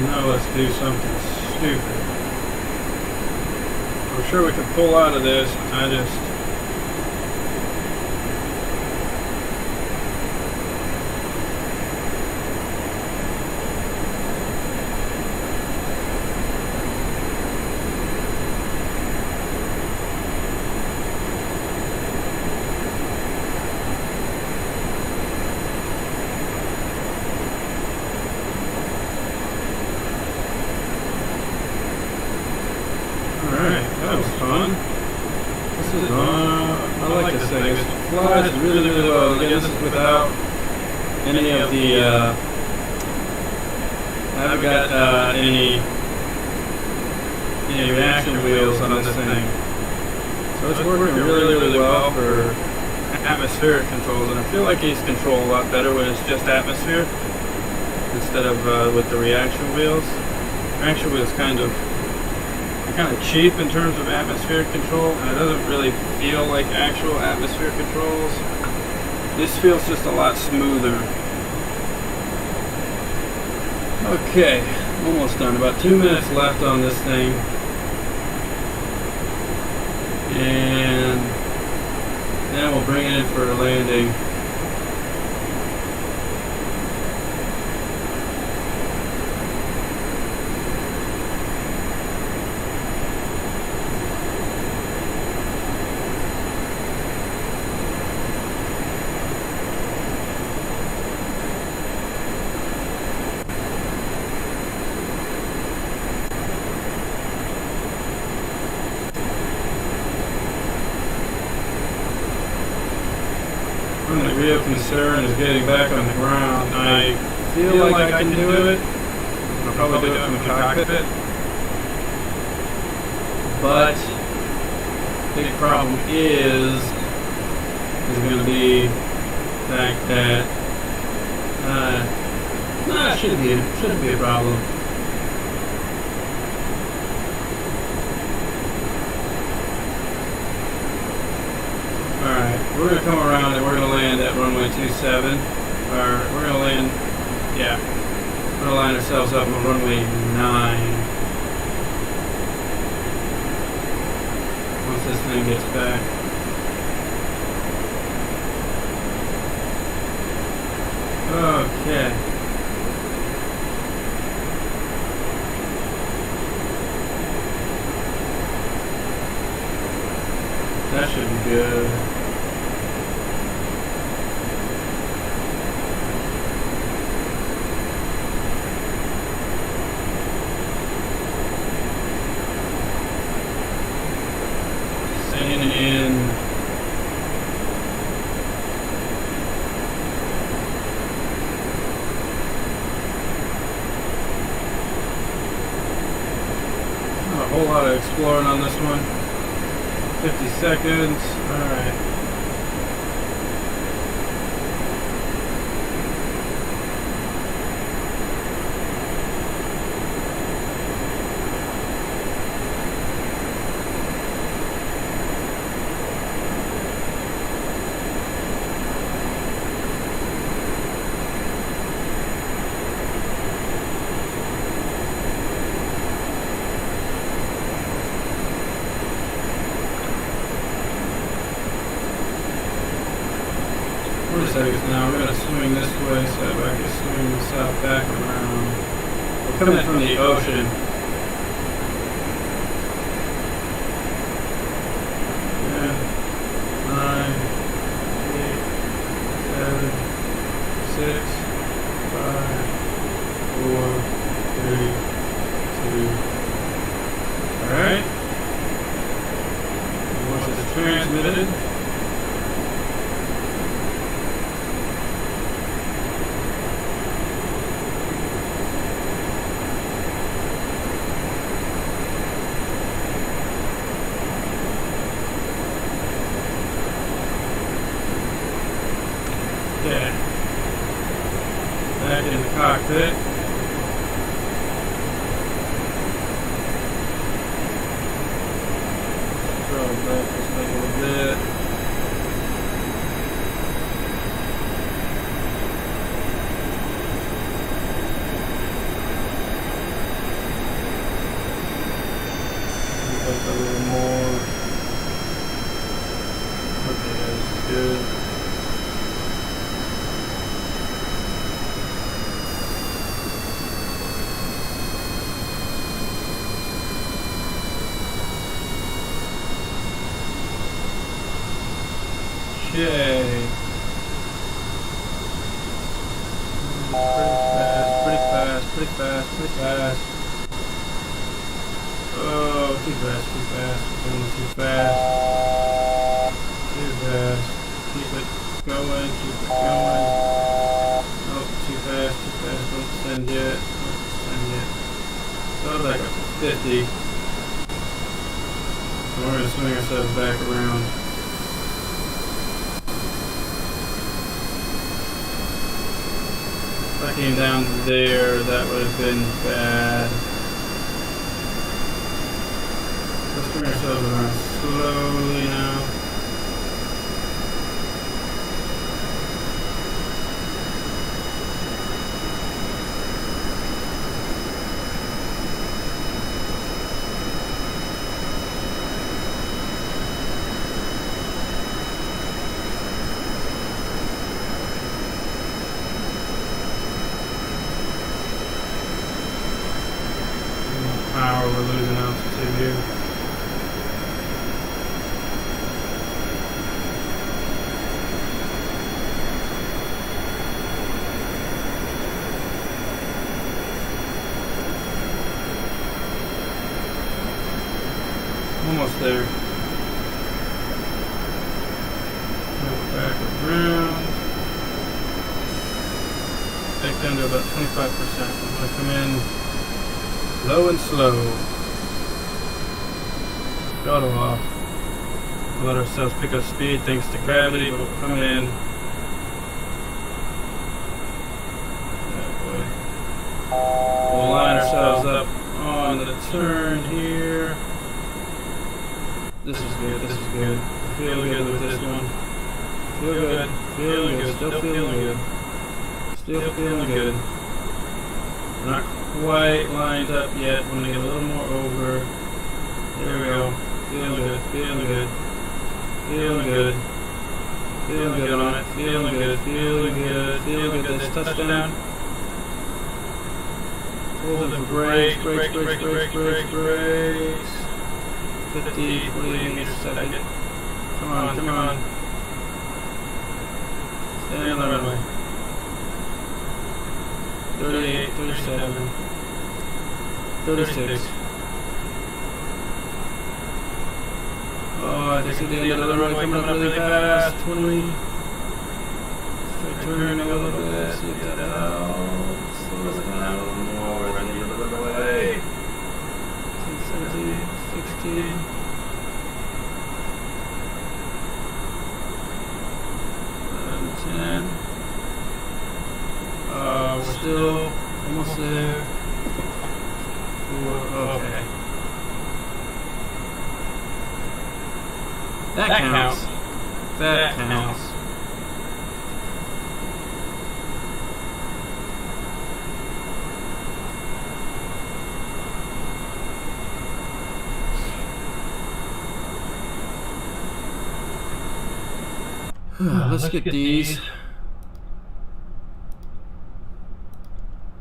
Now let's do something stupid. I'm sure we can pull out of this. I just... That was fun. This is I like this thing. It flies really, really well. Again, this is without any of the. I haven't got any reaction wheels on this thing, so it's working really, really well for atmospheric controls. And I feel like these control a lot better when it's just atmosphere instead of with the reaction wheels. Reaction wheels kind of cheap in terms of atmospheric control, and it doesn't really feel like actual atmosphere controls. This feels just a lot smoother. Okay, almost done. About 2 minutes left on this thing, and then we'll bring it in for a landing. My real concern is getting back on the ground. I feel like I can do it. I'll probably do it from the cockpit. But the big problem is going to be the fact that it shouldn't be a problem. Alright, we're going to come around and we're going to land at runway 27. Or we're going to land, yeah, we're going to line ourselves up on runway 9. Once this thing gets back. Okay. That should be good. Staying in. Not a whole lot of exploring on this one. 50 seconds. Alright. Seconds now. We're going to swing this way so that I can swing south back around. We're coming in from the ocean. 10, 9, 8, 7, 6, 5, 4, 3, 2. Alright. Once it's transmitted, fit. Draw back this thing a little bit. A little more. Okay, that's good. Okay. Pretty fast. Oh, too fast. Going too fast. Keep it going. Oh, too fast. Don't send yet. So like a 50. So we're gonna swing ourselves back around. If I came down there, that would have been bad. Let's bring ourselves around slowly now. Power, we're losing altitude here. Almost there. Move back around. Back down to about 25%. I'm going to come in low and slow. Throttle off. We'll let ourselves pick up speed thanks to gravity, but we'll come in. That way. We'll line ourselves up on the turn here. This is good. Feel good with this one. Feeling good. Still feeling good. We're not quite lined up yet. We're gonna get a little more over. There we go. Feeling good on it. Feeling good. This touchdown. Holding for brakes. 50, 40 meters a second. Come on. Stay on the runway. 38, 37, 36. Oh, this is the end of the runway coming up really fast. 20. Straight turn a little bit. See if that helps. Slow us down a little more. We're at the end of the runway. 17, 16. 10. We're still almost there. Okay. That counts. That counts. Let's get these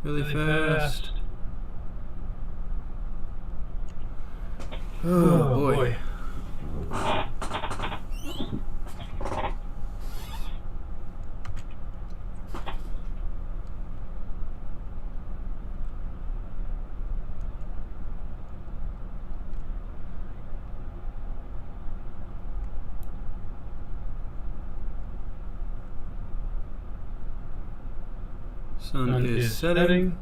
really fast. Oh boy. Sun is setting.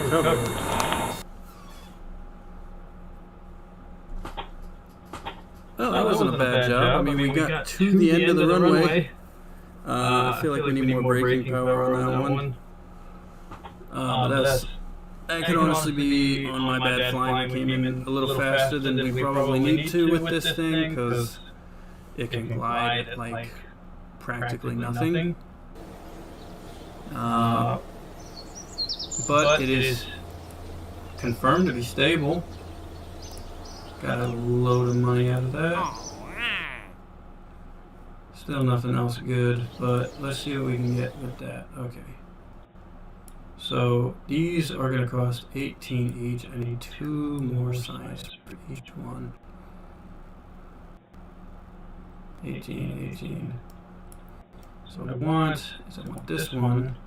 Covered. mean, we got to the end of the runway. I feel like we need more braking power on that one. But that could honestly be on my bad flying. We came in a little faster than we probably need to with this thing, because it can glide at like practically nothing. But it is confirmed to be stable. Got a load of money out of that. Still nothing else good, but let's see what we can get with that. Okay. So these are going to cost 18 each. I need 2 more science for each one. 18. So what I want is I want this one.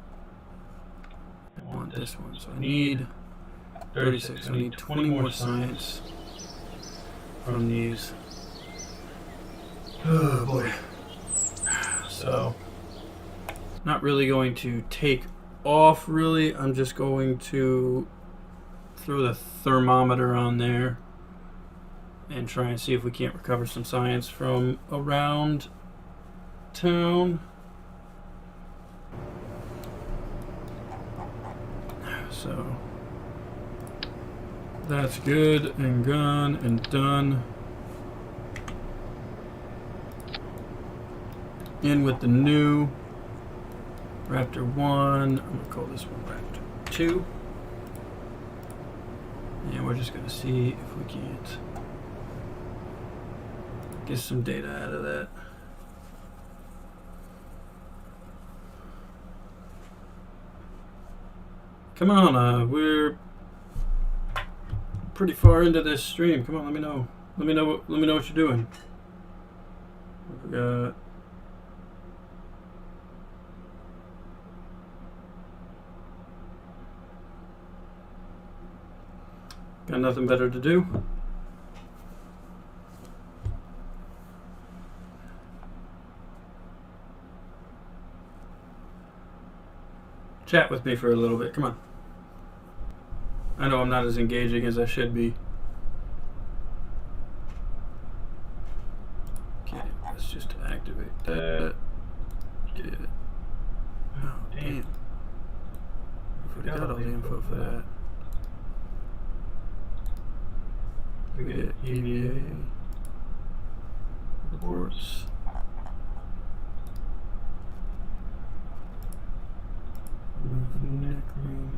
I want this one. So I need 36. So I need 20 more science from these. Oh boy. So not really going to take off really. I'm just going to throw the thermometer on there and try and see if we can't recover some science from around town. So that's good and gone and done. In with the new Raptor 1. I'm going to call this one Raptor 2. And we're just going to see if we can't get some data out of that. Come on, we're pretty far into this stream. Come on, let me know. Let me know what you're doing. We got nothing better to do. Chat with me for a little bit. Come on. I know I'm not as engaging as I should be. Okay, let's just activate that. Get it. Oh, damn. We've already got all the info for that. We get EVA reports. Neck ring.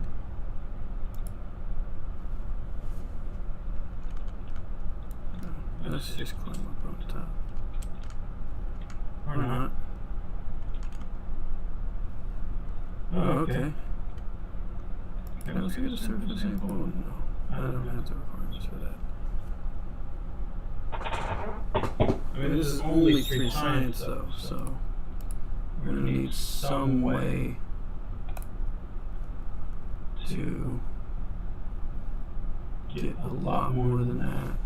Let's just climb up on top. Or not. Oh, okay. Can I also get a surface sample? No, I don't have the requirements for that. I mean, this is only 3 science though, so we're gonna need some way to get a lot more than that.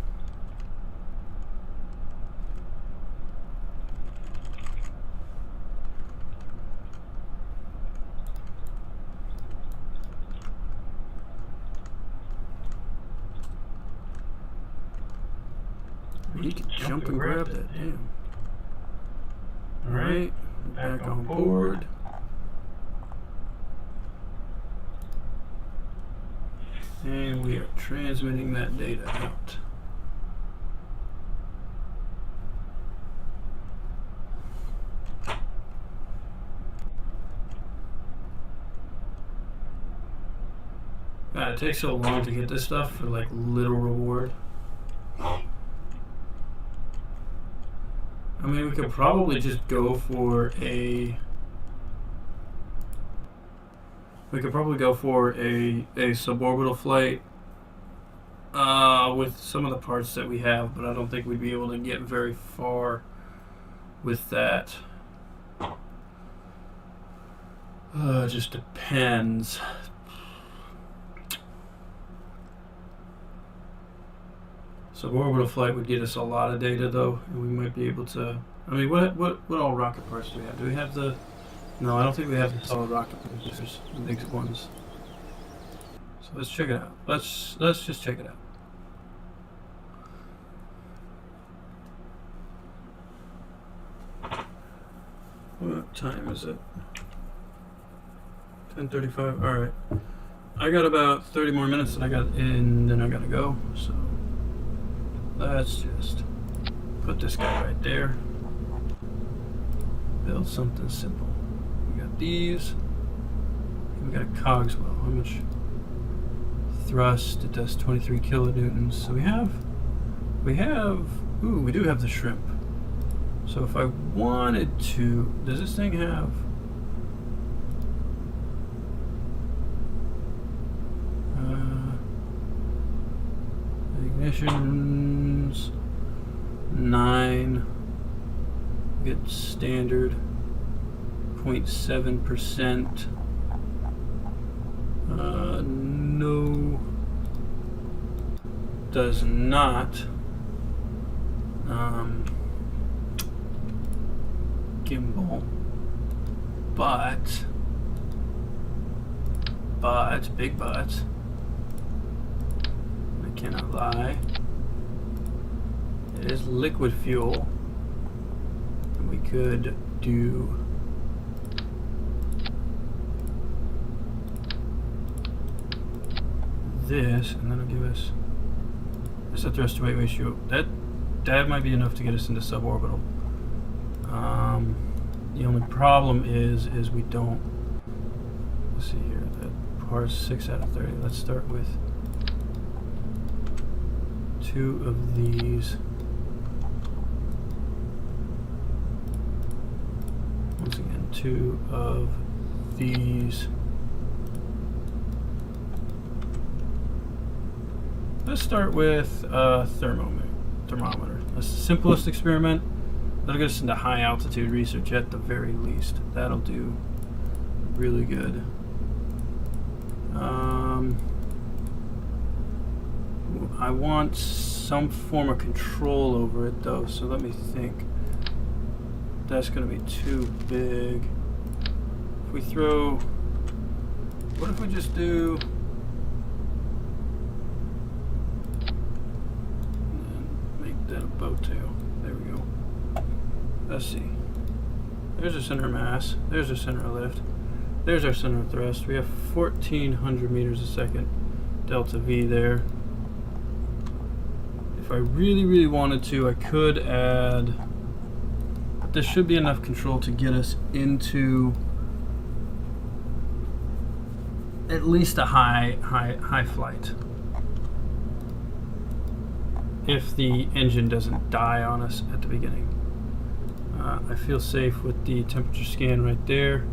You can jump and grab that, damn. Alright, back on board. And we are transmitting that data out. God, it takes so long to get this stuff for like little reward. I mean, we could probably just go for a... We could probably go for a suborbital flight with some of the parts that we have, but I don't think we'd be able to get very far with that. It just depends. Suborbital flight would get us a lot of data though, and we might be able to... I mean, what all rocket parts do we have? Do we have the... No, I don't think we have the solid rocket boosters, the big ones. So let's check it out. Let's just check it out. What time is it? 10:35. All right. I got about 30 more minutes that I got in, then I gotta go. So let's just put this guy right there. Build something simple. We got these. We got a cogswell. How much thrust? It does 23 kilonewtons. So we do have the shrimp. So if I wanted to, does this thing have? Ignitions 9. Get standard 0.7%. No, does not. Gimbal, but big but. I cannot lie. It is liquid fuel. And we could do this, and that'll give us a thrust to weight ratio. That might be enough to get us into suborbital. The only problem is we don't. Let's see here. That par's 6 out of 30. Let's start with 2 of these. Once again, 2 of these. Let's start with a thermometer. That's the simplest experiment. That'll get us into high altitude research at the very least. That'll do really good. I want some form of control over it though, so let me think. That's going to be too big. If we throw, what if we just do, and make that a boat tail. There we go. Let's see. There's our center of mass. There's our center of lift. There's our center of thrust. We have 1,400 meters a second delta V there. If I really, really wanted to, I could add. But this should be enough control to get us into at least a high flight. If the engine doesn't die on us at the beginning. I feel safe with the temperature scan right there.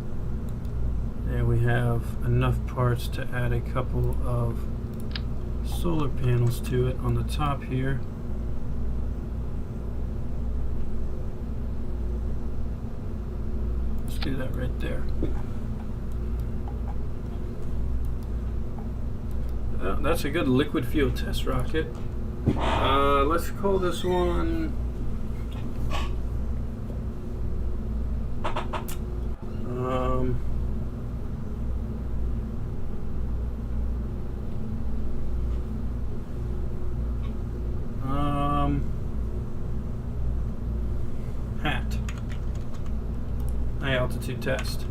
And we have enough parts to add a couple of solar panels to it on the top here. Let's do that right there. That's a good liquid fuel test rocket. Let's call this one hat. High altitude test.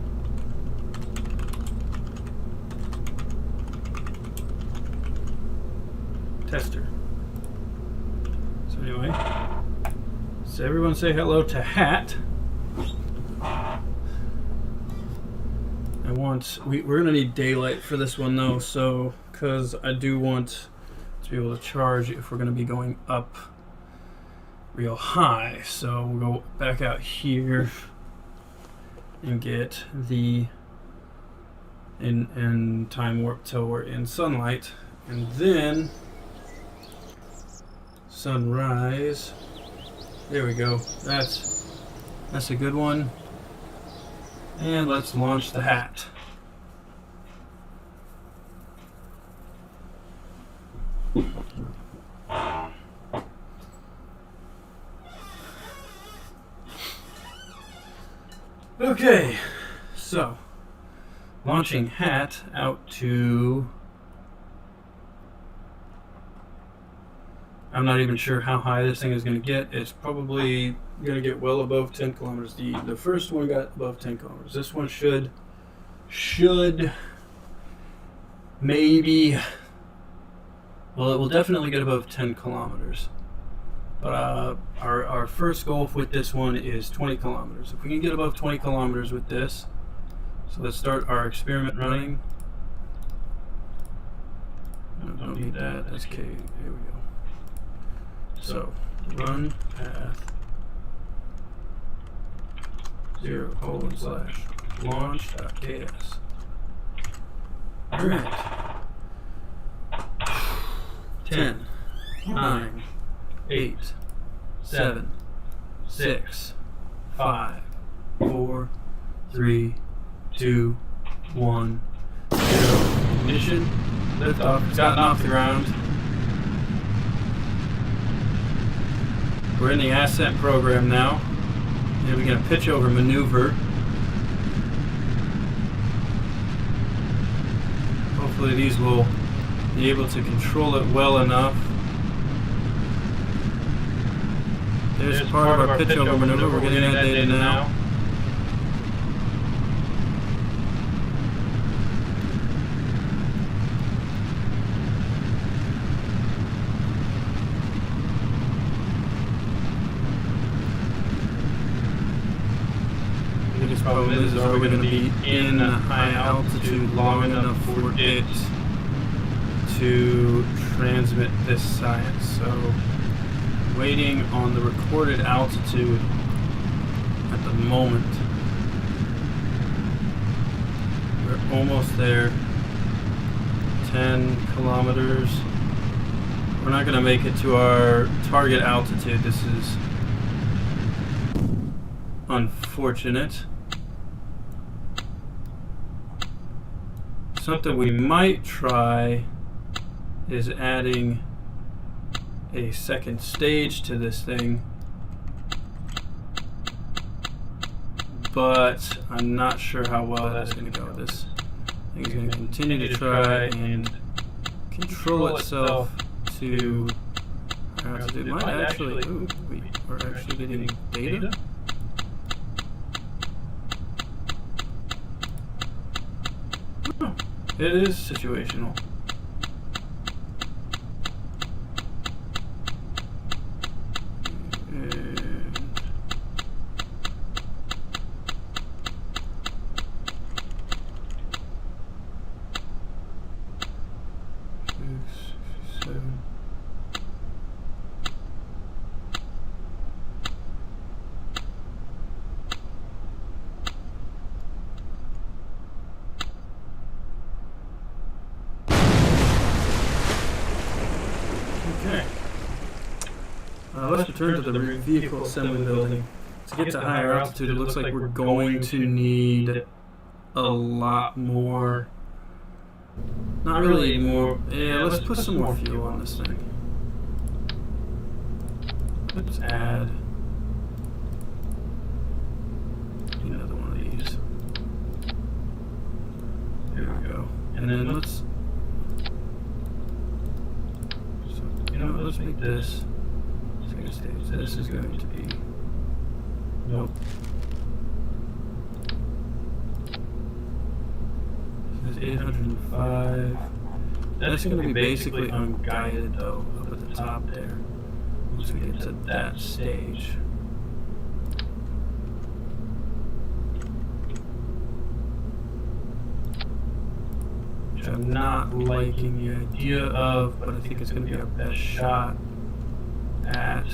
Tester. So anyway, so everyone say hello to Hat. We're gonna need daylight for this one though, so because I do want to be able to charge if we're gonna be going up real high. So we'll go back out here and get the in time warp till we're in sunlight, and then sunrise. There we go. That's a good one. And let's launch the Hat. Okay, so launching Hat out to I'm not even sure how high this thing is going to get. It's probably going to get well above 10 kilometers. The first one got above 10 kilometers. This one should maybe, well, it will definitely get above 10 kilometers. But our first goal with this one is 20 kilometers. If we can get above 20 kilometers with this, so let's start our experiment running. No, don't need that. That's K. Here we go. So run path 0:/launch.ks. All right. 10, 9, 8, 7, 6, 5, 4, 3, 2, 1, 0. Ignition. Liftoff. It's gotten off the ground. We're in the ascent program now. And we're going to pitch over maneuver. Hopefully these will be able to control it well enough. There's part of our pitch over maneuver. We're getting that data now. The biggest problem is are we going to be in high altitude long enough for it to transmit this science? So waiting on the recorded altitude at the moment. We're almost there. 10 kilometers. We're not going to make it to our target altitude. This is unfortunate. Something we might try is adding a second stage to this thing, but I'm not sure how well that's going to go. This thing is going to continue to try and control itself to altitude. It might actually, we're actually getting data. Oh, it is situational. Let's return to the vehicle assembly building. To get to higher altitude, it looks like we're going to need a lot more. Not really more. Yeah, let's put some more fuel on this thing. Let's add another one of these. There we go. And then let's. So, let's make this. Stage. This is going to be nope. This is 805. That's going to be basically unguided though, up at the top there. Once we get to that stage. Which I'm not liking the idea of, but I think it's going to be our best shot at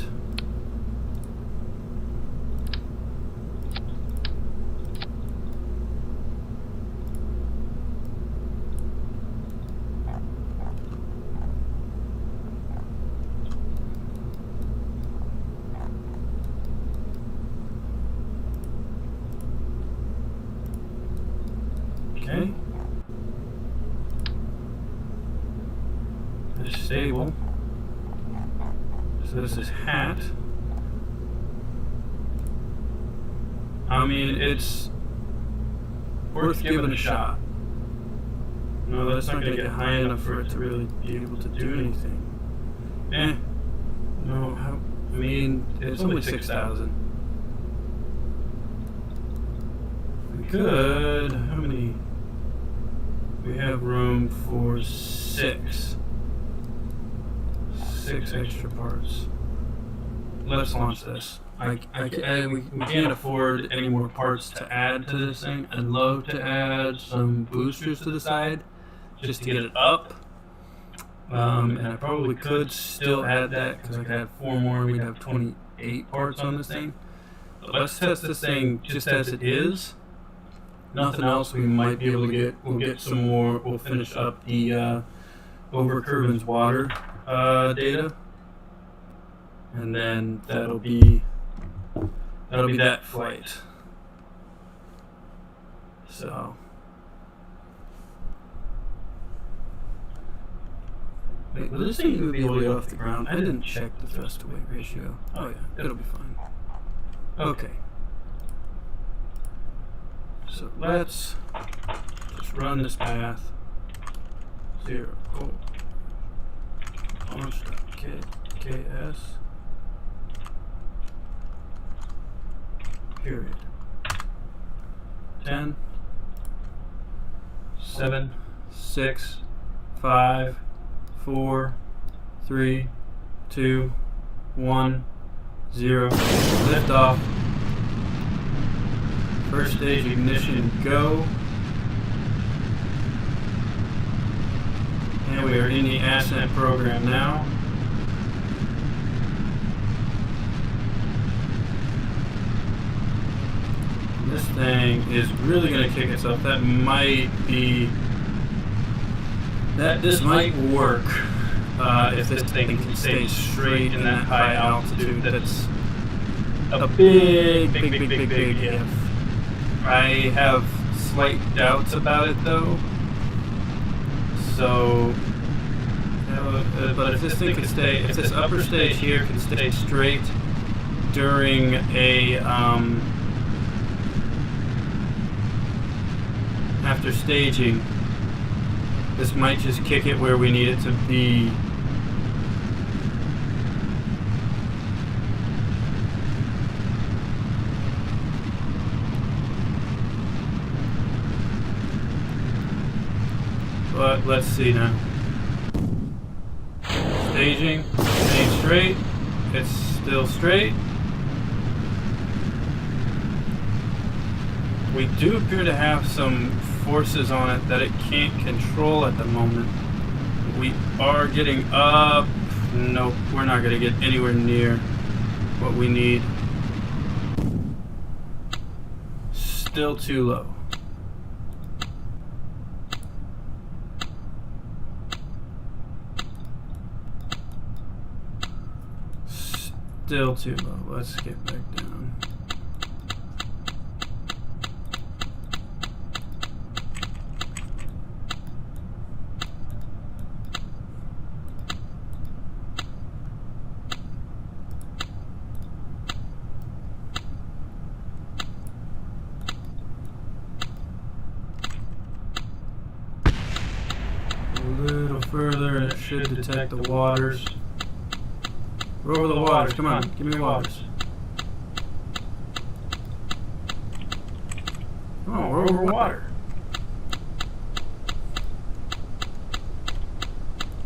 okay. It's stable. So this is hat. I mean, it's worth giving a shot. No, that's not going to get high enough for it to really be able to do anything. No, I mean, it's only 6,000. We could. How many? We have room for 6. 6 extra parts. Let's launch this. We can't afford any more parts to add to this thing. I'd love to add some boosters to the side just to get it up. And I probably could still add that because I could add 4 more and we'd have 28 parts on this thing. But let's test this thing just as it is. Nothing else we might be able to get. We'll get some more. We'll finish up the over Kerbin's water data. And then that'll be that flight. So wait, will this thing even be able to get off the ground? I didn't check the thrust to weight ratio. Oh yeah, it'll be fine. Okay. So let's just run this path. 0 launch.ks period. 10, 7, 6, 5, 4, 3, 2, 1, 0. Lift off. First stage ignition, go. And we are in the ascent program now. This thing is really going to kick itself. This might work if this thing can stay straight in that high altitude. That's a big if. I have slight doubts about it though. So, but if this thing can stay, if this upper stage here can stay straight during a after staging, this might just kick it where we need it to be. But let's see now. Staging, staying straight. It's still straight. We do appear to have some forces on it that it can't control at the moment. We are getting up. Nope, we're not going to get anywhere near what we need. Still too low. Still too low. Let's get back down. A little further and it should detect the waters. We're over the waters, come on, give me waters. Oh, we're over water.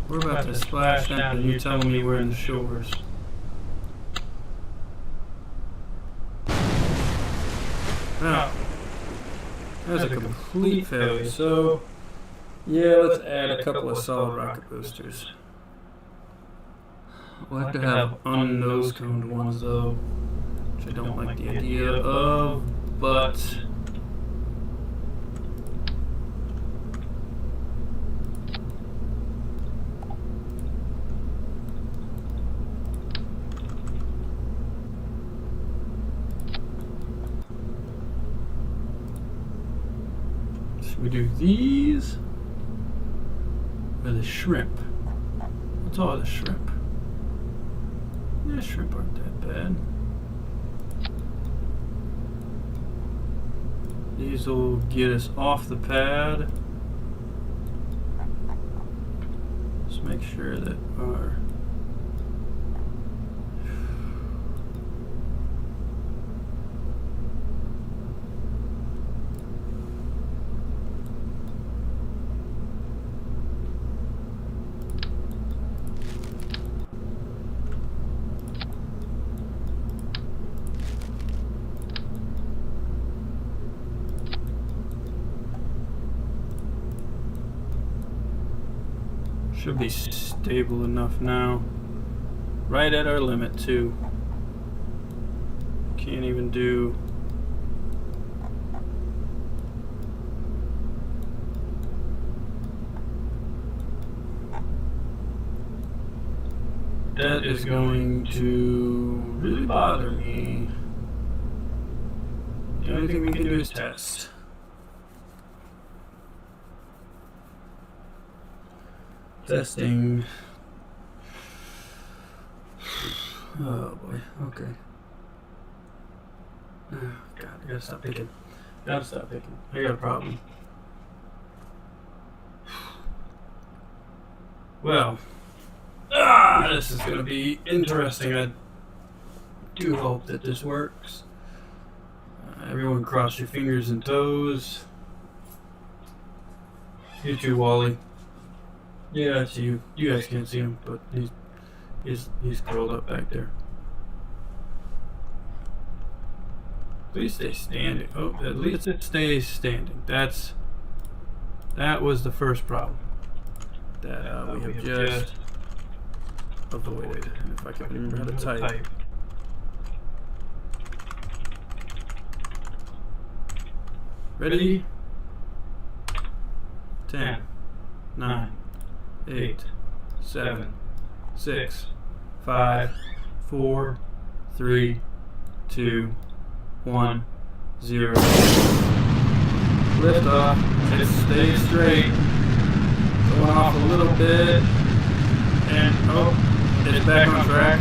We're about to splash down and you're telling me we're in the shores. Wow. That was a complete failure. So, yeah, let's add a couple of solid rocket boosters. We'll have to have unnose coned ones though, which I don't like the idea of, but should we do these or the shrimp? What's all the shrimp? Yeah, shrimp aren't that bad. These will get us off the pad. Just make sure that our Should be stable enough now. Right at our limit too. Can't even do. That is going to really bother me. The only thing we can do is test. Testing. Oh boy, okay. Oh, God, I gotta stop picking. Gotta stop picking. I got a problem. Well, this is gonna be interesting. I do hope that this works. Everyone cross your fingers and toes. You too, Wally. Yeah, that's you. You guys can't see him, but he's curled up back there. Please stay standing. Oh, at least it stays standing. That was the first problem that we have just avoided. And if I can remember how to type. Ready? 10, 9, 8, 7, 6, 5, 4, 3, 2, 1, 0. Lift off. It stays straight. Going off a little bit. And oh, it's back on track.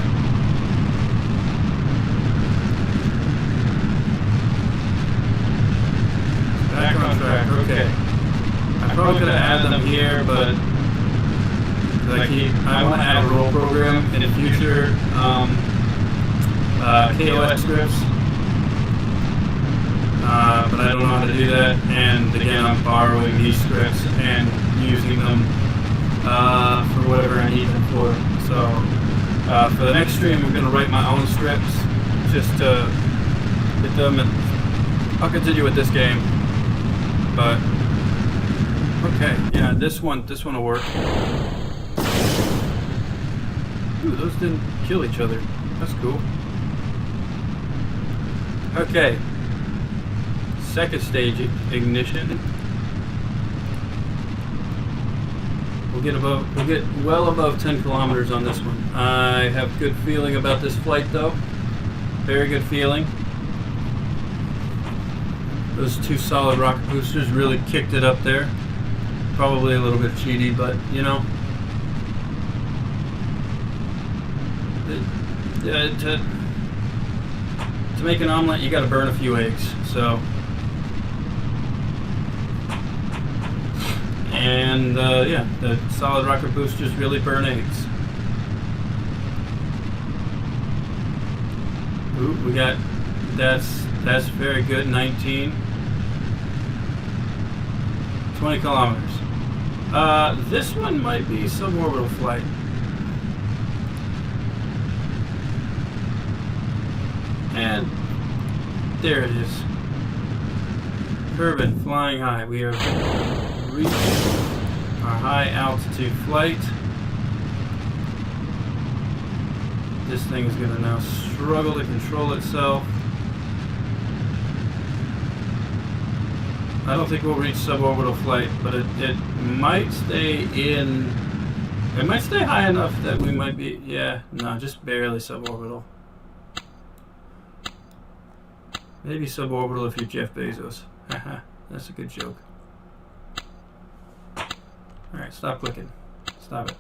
Back on track. Okay. I probably could have added them here, but I want to add a roll program in the future. KOS scripts. But I don't know how to do that, and again I'm borrowing these scripts and using them for whatever I need them for. So for the next stream I'm going to write my own scripts just to get them, and I'll continue with this game. But okay, yeah, this one will work. Ooh, those didn't kill each other. That's cool. Okay. Second stage ignition. We'll get well above 10 kilometers on this one. I have good feeling about this flight though. Very good feeling. Those two solid rocket boosters really kicked it up there. Probably a little bit cheaty, but you know. To make an omelet, you got to burn a few eggs. So. And yeah, the solid rocket boosters really burn eggs. Ooh, we got that's very good. 19, 20 kilometers. This one might be suborbital flight. And there it is. Kerbin flying high. We are reached our high altitude flight. This thing is going to now struggle to control itself. I don't think we'll reach suborbital flight, but it might stay in. It might stay high enough that we might be. Yeah, no, just barely suborbital. Maybe suborbital if you're Jeff Bezos. Haha, that's a good joke. Alright, stop clicking. Stop it.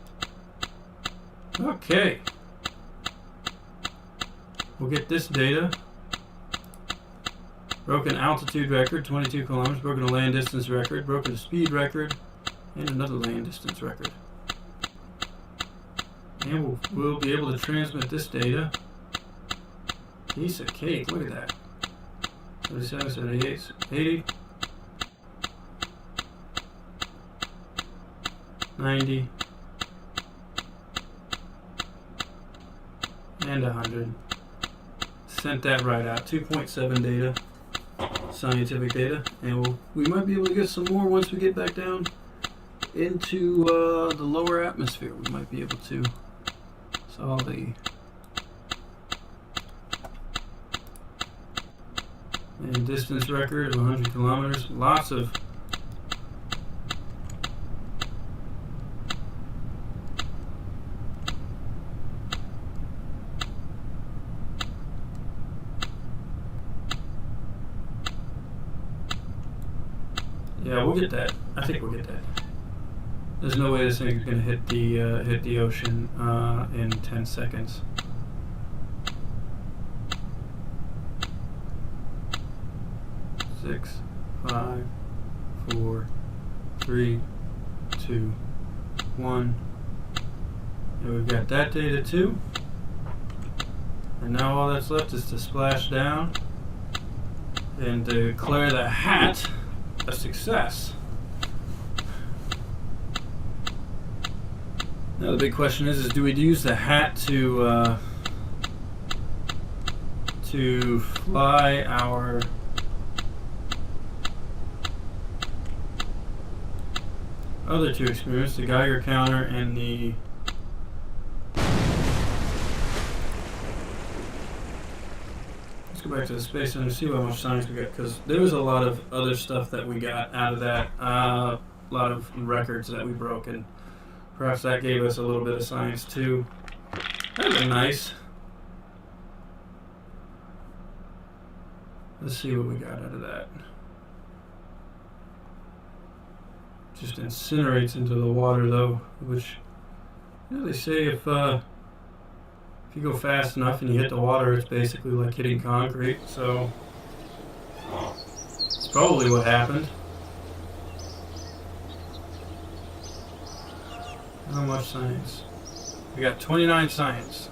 Okay. We'll get this data. Broken altitude record, 22 kilometers. Broken land distance record. Broken speed record. And another land distance record. And we'll be able to transmit this data. Piece of cake, look at that. 77, 78, 80. 90 and 100. Sent that right out. 2.7 data, scientific data, and we might be able to get some more once we get back down into the lower atmosphere. We might be able to solve the distance record of 100 kilometers. Lots of yeah, we'll get that. I think we'll get that. There's no way this thing's gonna hit the ocean in 10 seconds. Six, 5, 4, 3, 2, 1. And we've got that data too. And now all that's left is to splash down and declare the hat a success. Now the big question is do we use the hat to fly our other two experiments, the Geiger counter and the let's go back to the space and see how much science we got, because there was a lot of other stuff that we got out of that, a lot of records that we broke, and perhaps that gave us a little bit of science too. That was nice. Let's see what we got out of that. Just incinerates into the water though, which, you know, they say if you go fast enough and you hit the water, it's basically like hitting concrete. So it's probably what happened. How much science? We got 29 science.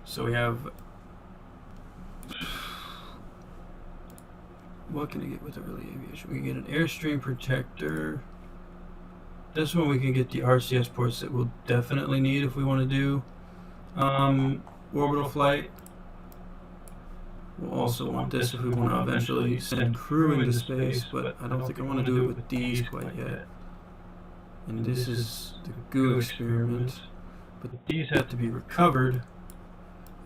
So we have, what can I get with early aviation? We can get an airstream protector. This one we can get the RCS ports that we'll definitely need if we want to do orbital flight. We'll also want this if we want to eventually send crew into space, but I don't think I want to do it with these quite yet. And this is the goo experiment, but these have to be recovered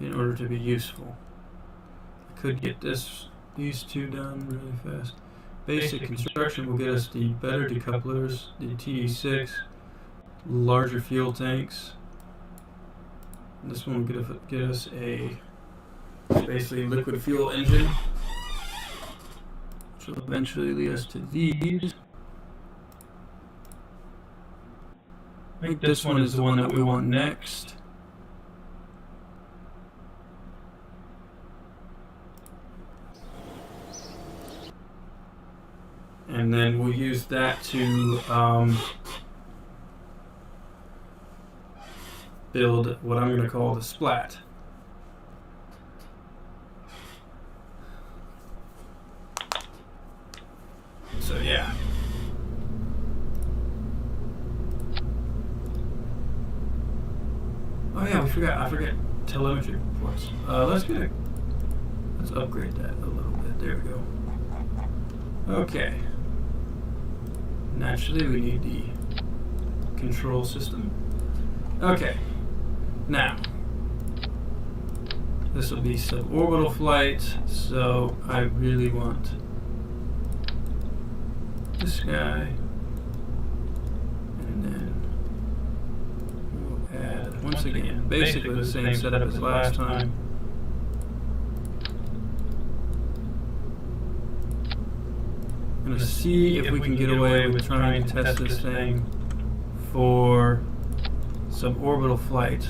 in order to be useful. I could get these two done really fast. Basic construction will get us the better decouplers, the TD6, larger fuel tanks. And this one will get us a basically liquid fuel engine, which will eventually lead us to these. I think this one is the one that we want next. And then we'll use that to build what I'm going to call the splat. So yeah. Oh yeah, I forget telemetry reports. Let's upgrade that a little bit. There we go. Okay. Naturally, we need the control system. Okay. Now, this will be suborbital flight, so I really want this guy, and then we'll add, once again, basically the same setup as last time. I'm going to see if we can get away with trying to test this thing for suborbital flight.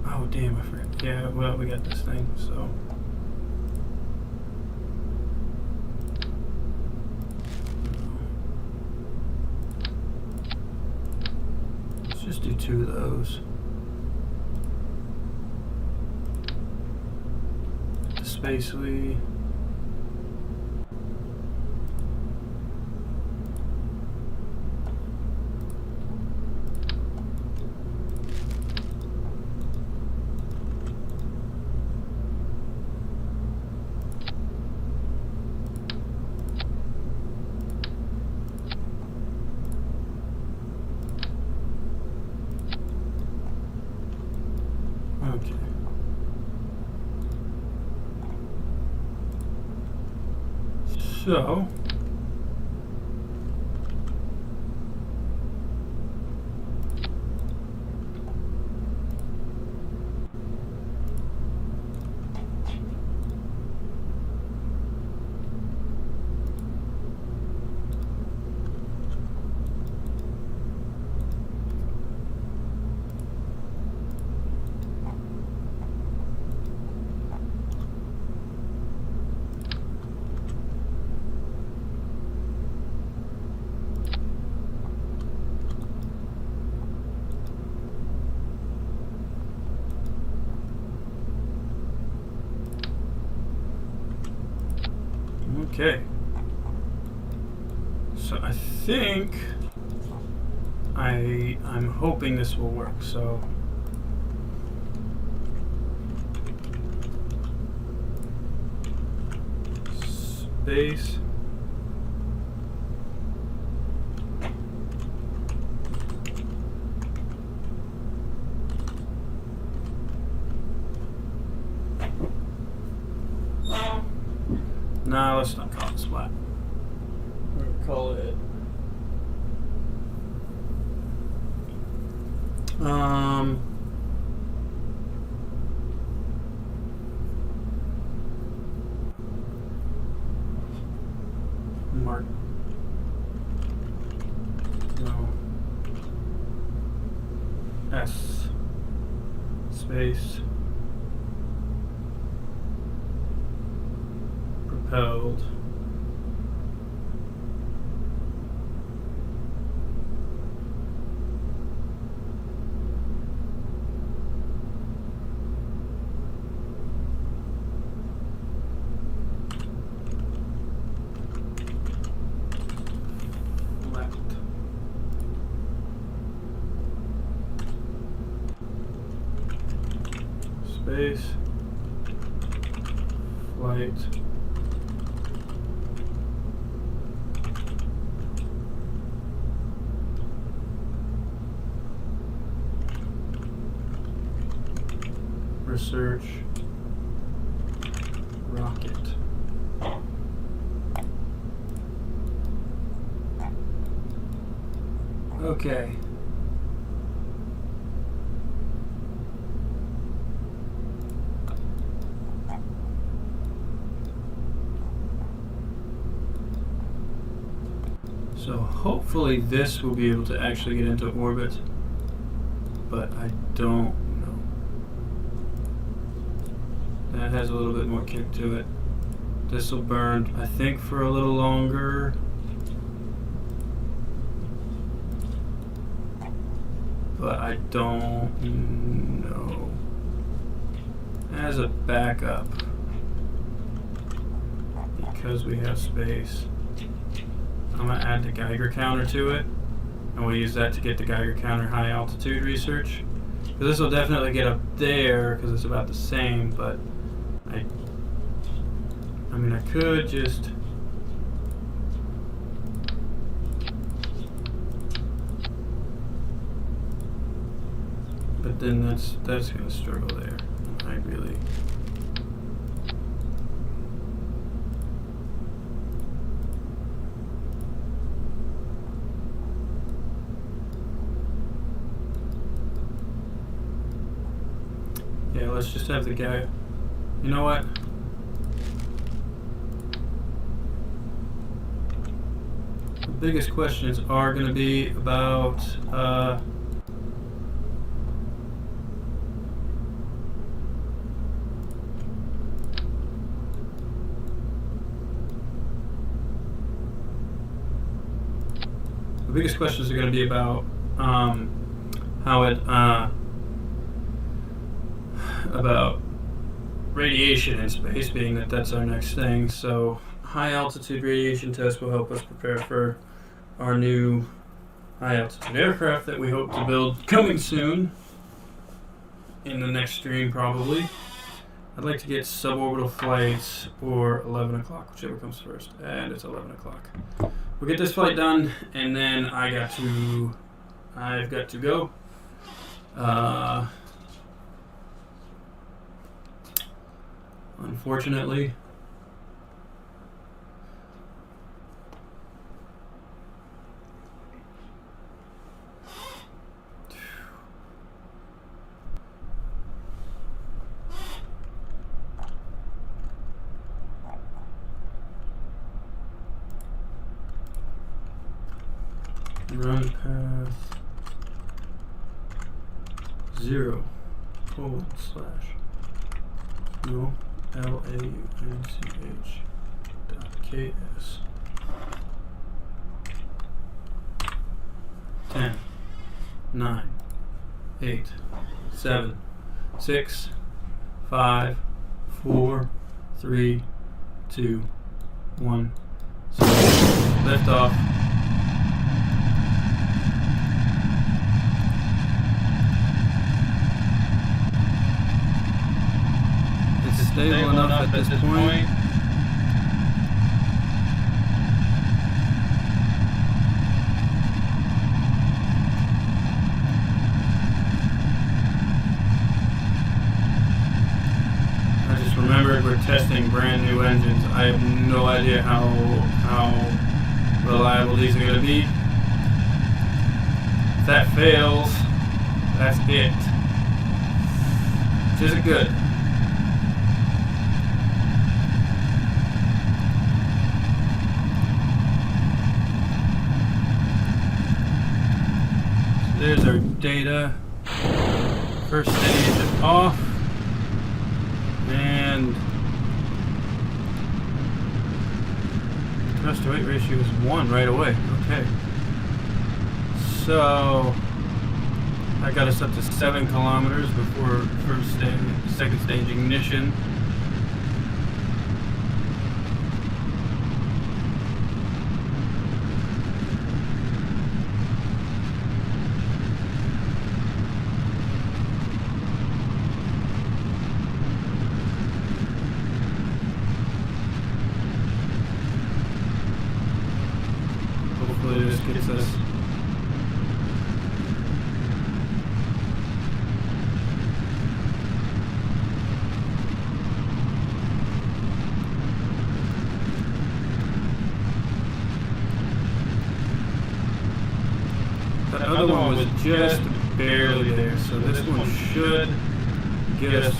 Oh damn, I forgot. Yeah, well, we got this thing, so. Let's just do 2 of those. The Spacely. So, okay. So I think I'm hoping this will work. So space. Nah, let's not call it splat. We're gonna call it mark. No. S space propelled left. Space flight research rocket. Okay. So hopefully this will be able to actually get into orbit, but I don't know. That has a little bit more kick to it. This will burn, I think, for a little longer. But I don't know. As a backup, because we have space, I'm going to add the Geiger counter to it, and we'll use that to get the Geiger counter high altitude research. Because this will definitely get up there, because it's about the same, but I mean, I could just... But then that's going to struggle there. I really... Yeah, let's just have the guy... You know what? The biggest questions are going to be about... The biggest questions are going to be about how it about radiation in space, being that that's our next thing. So high altitude radiation test will help us prepare for our new high altitude aircraft that we hope to build coming soon in the next stream probably. I'd like to get suborbital flights or 11 o'clock, whichever comes first, and it's 11 o'clock. We'll get this flight done, and then I've got to go. Unfortunately, run path 0 / no LAUNCH .ks 10 9 8 7 6 5 4 3 2 1 0 lift off. It's stable enough at this point. Remembered we're testing brand new engines. I have no idea how reliable these are going to be. If that fails, that's it. Which isn't good. So there's our data. First stage is off. And thrust to weight ratio is 1 right away. Okay. So that got us up to 7 kilometers before second stage ignition. Hopefully this gets us that other one was just barely there, so this one should get us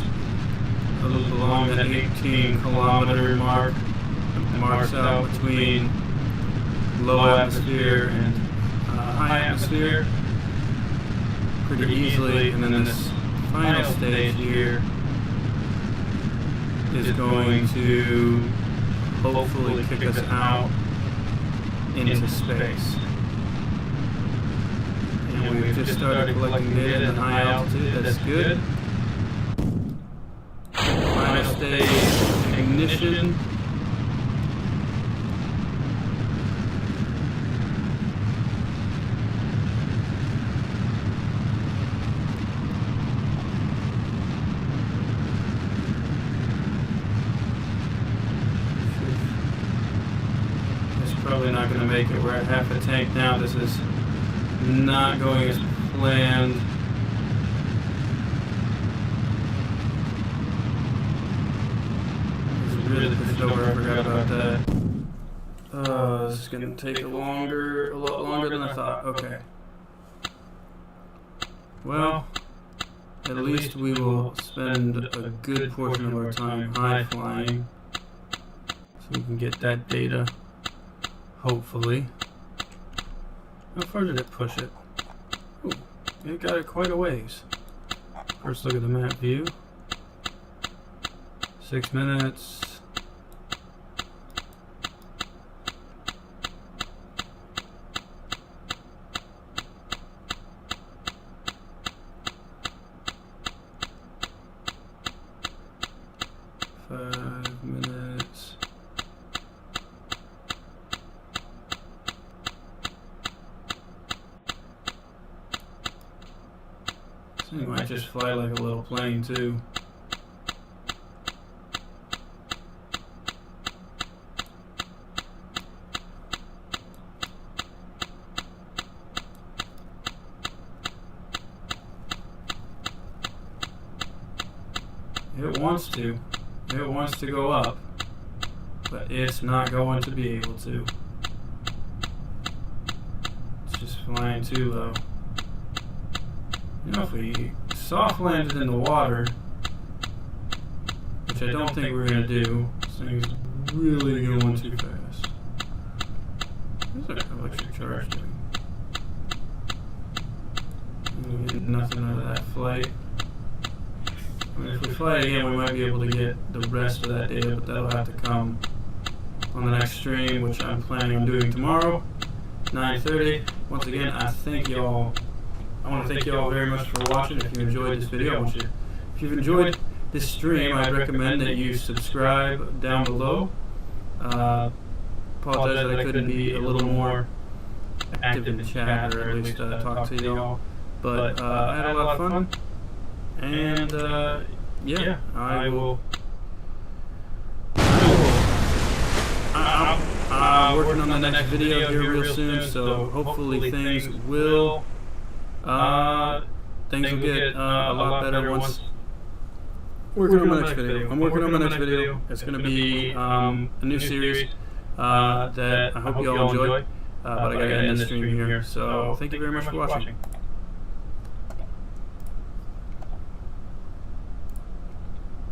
along that 18 kilometer mark. Marks out between low atmosphere and high atmosphere pretty easily, and then this final stage here is going to hopefully kick us out into space. And we've just started collecting data at high altitude. That's good. Final stage ignition. Probably not going to make it. We're at half a tank now. This is not going as planned. This is really pushed over. I forgot about that. This is going to take a lot longer than I thought. Okay. Well, at least we will spend a good portion of our time high flying, so we can get that data. Hopefully. How far did it push it? Ooh, it got it quite a ways. First look at the map view. 6 minutes. It might just fly like a little plane too. It wants to. It wants to go up, but it's not going to be able to. It's just flying too low. You know, if we soft landed in the water, which I don't think we're going to do, this thing's really going too fast. What's that electric charge doing? nothing out of that flight. I mean, if we fly it again, we might be able to get the rest of that data, but that'll have to come on the next stream, which I'm planning on doing tomorrow, 9:30. Once again, I want to thank y'all very much for watching. If you enjoyed this video, if you've enjoyed this stream, I'd recommend that you subscribe down below. Apologize that I couldn't be a little more active in the chat, or at least talk to y'all. But I had a lot of fun, and yeah, I'm working on the next video here real soon, so hopefully things will get a lot better once. Working on my next video. I'm working on my next video. It's going to be a new series that I hope you all enjoy. But I got to end the stream here. So thank you very much for watching.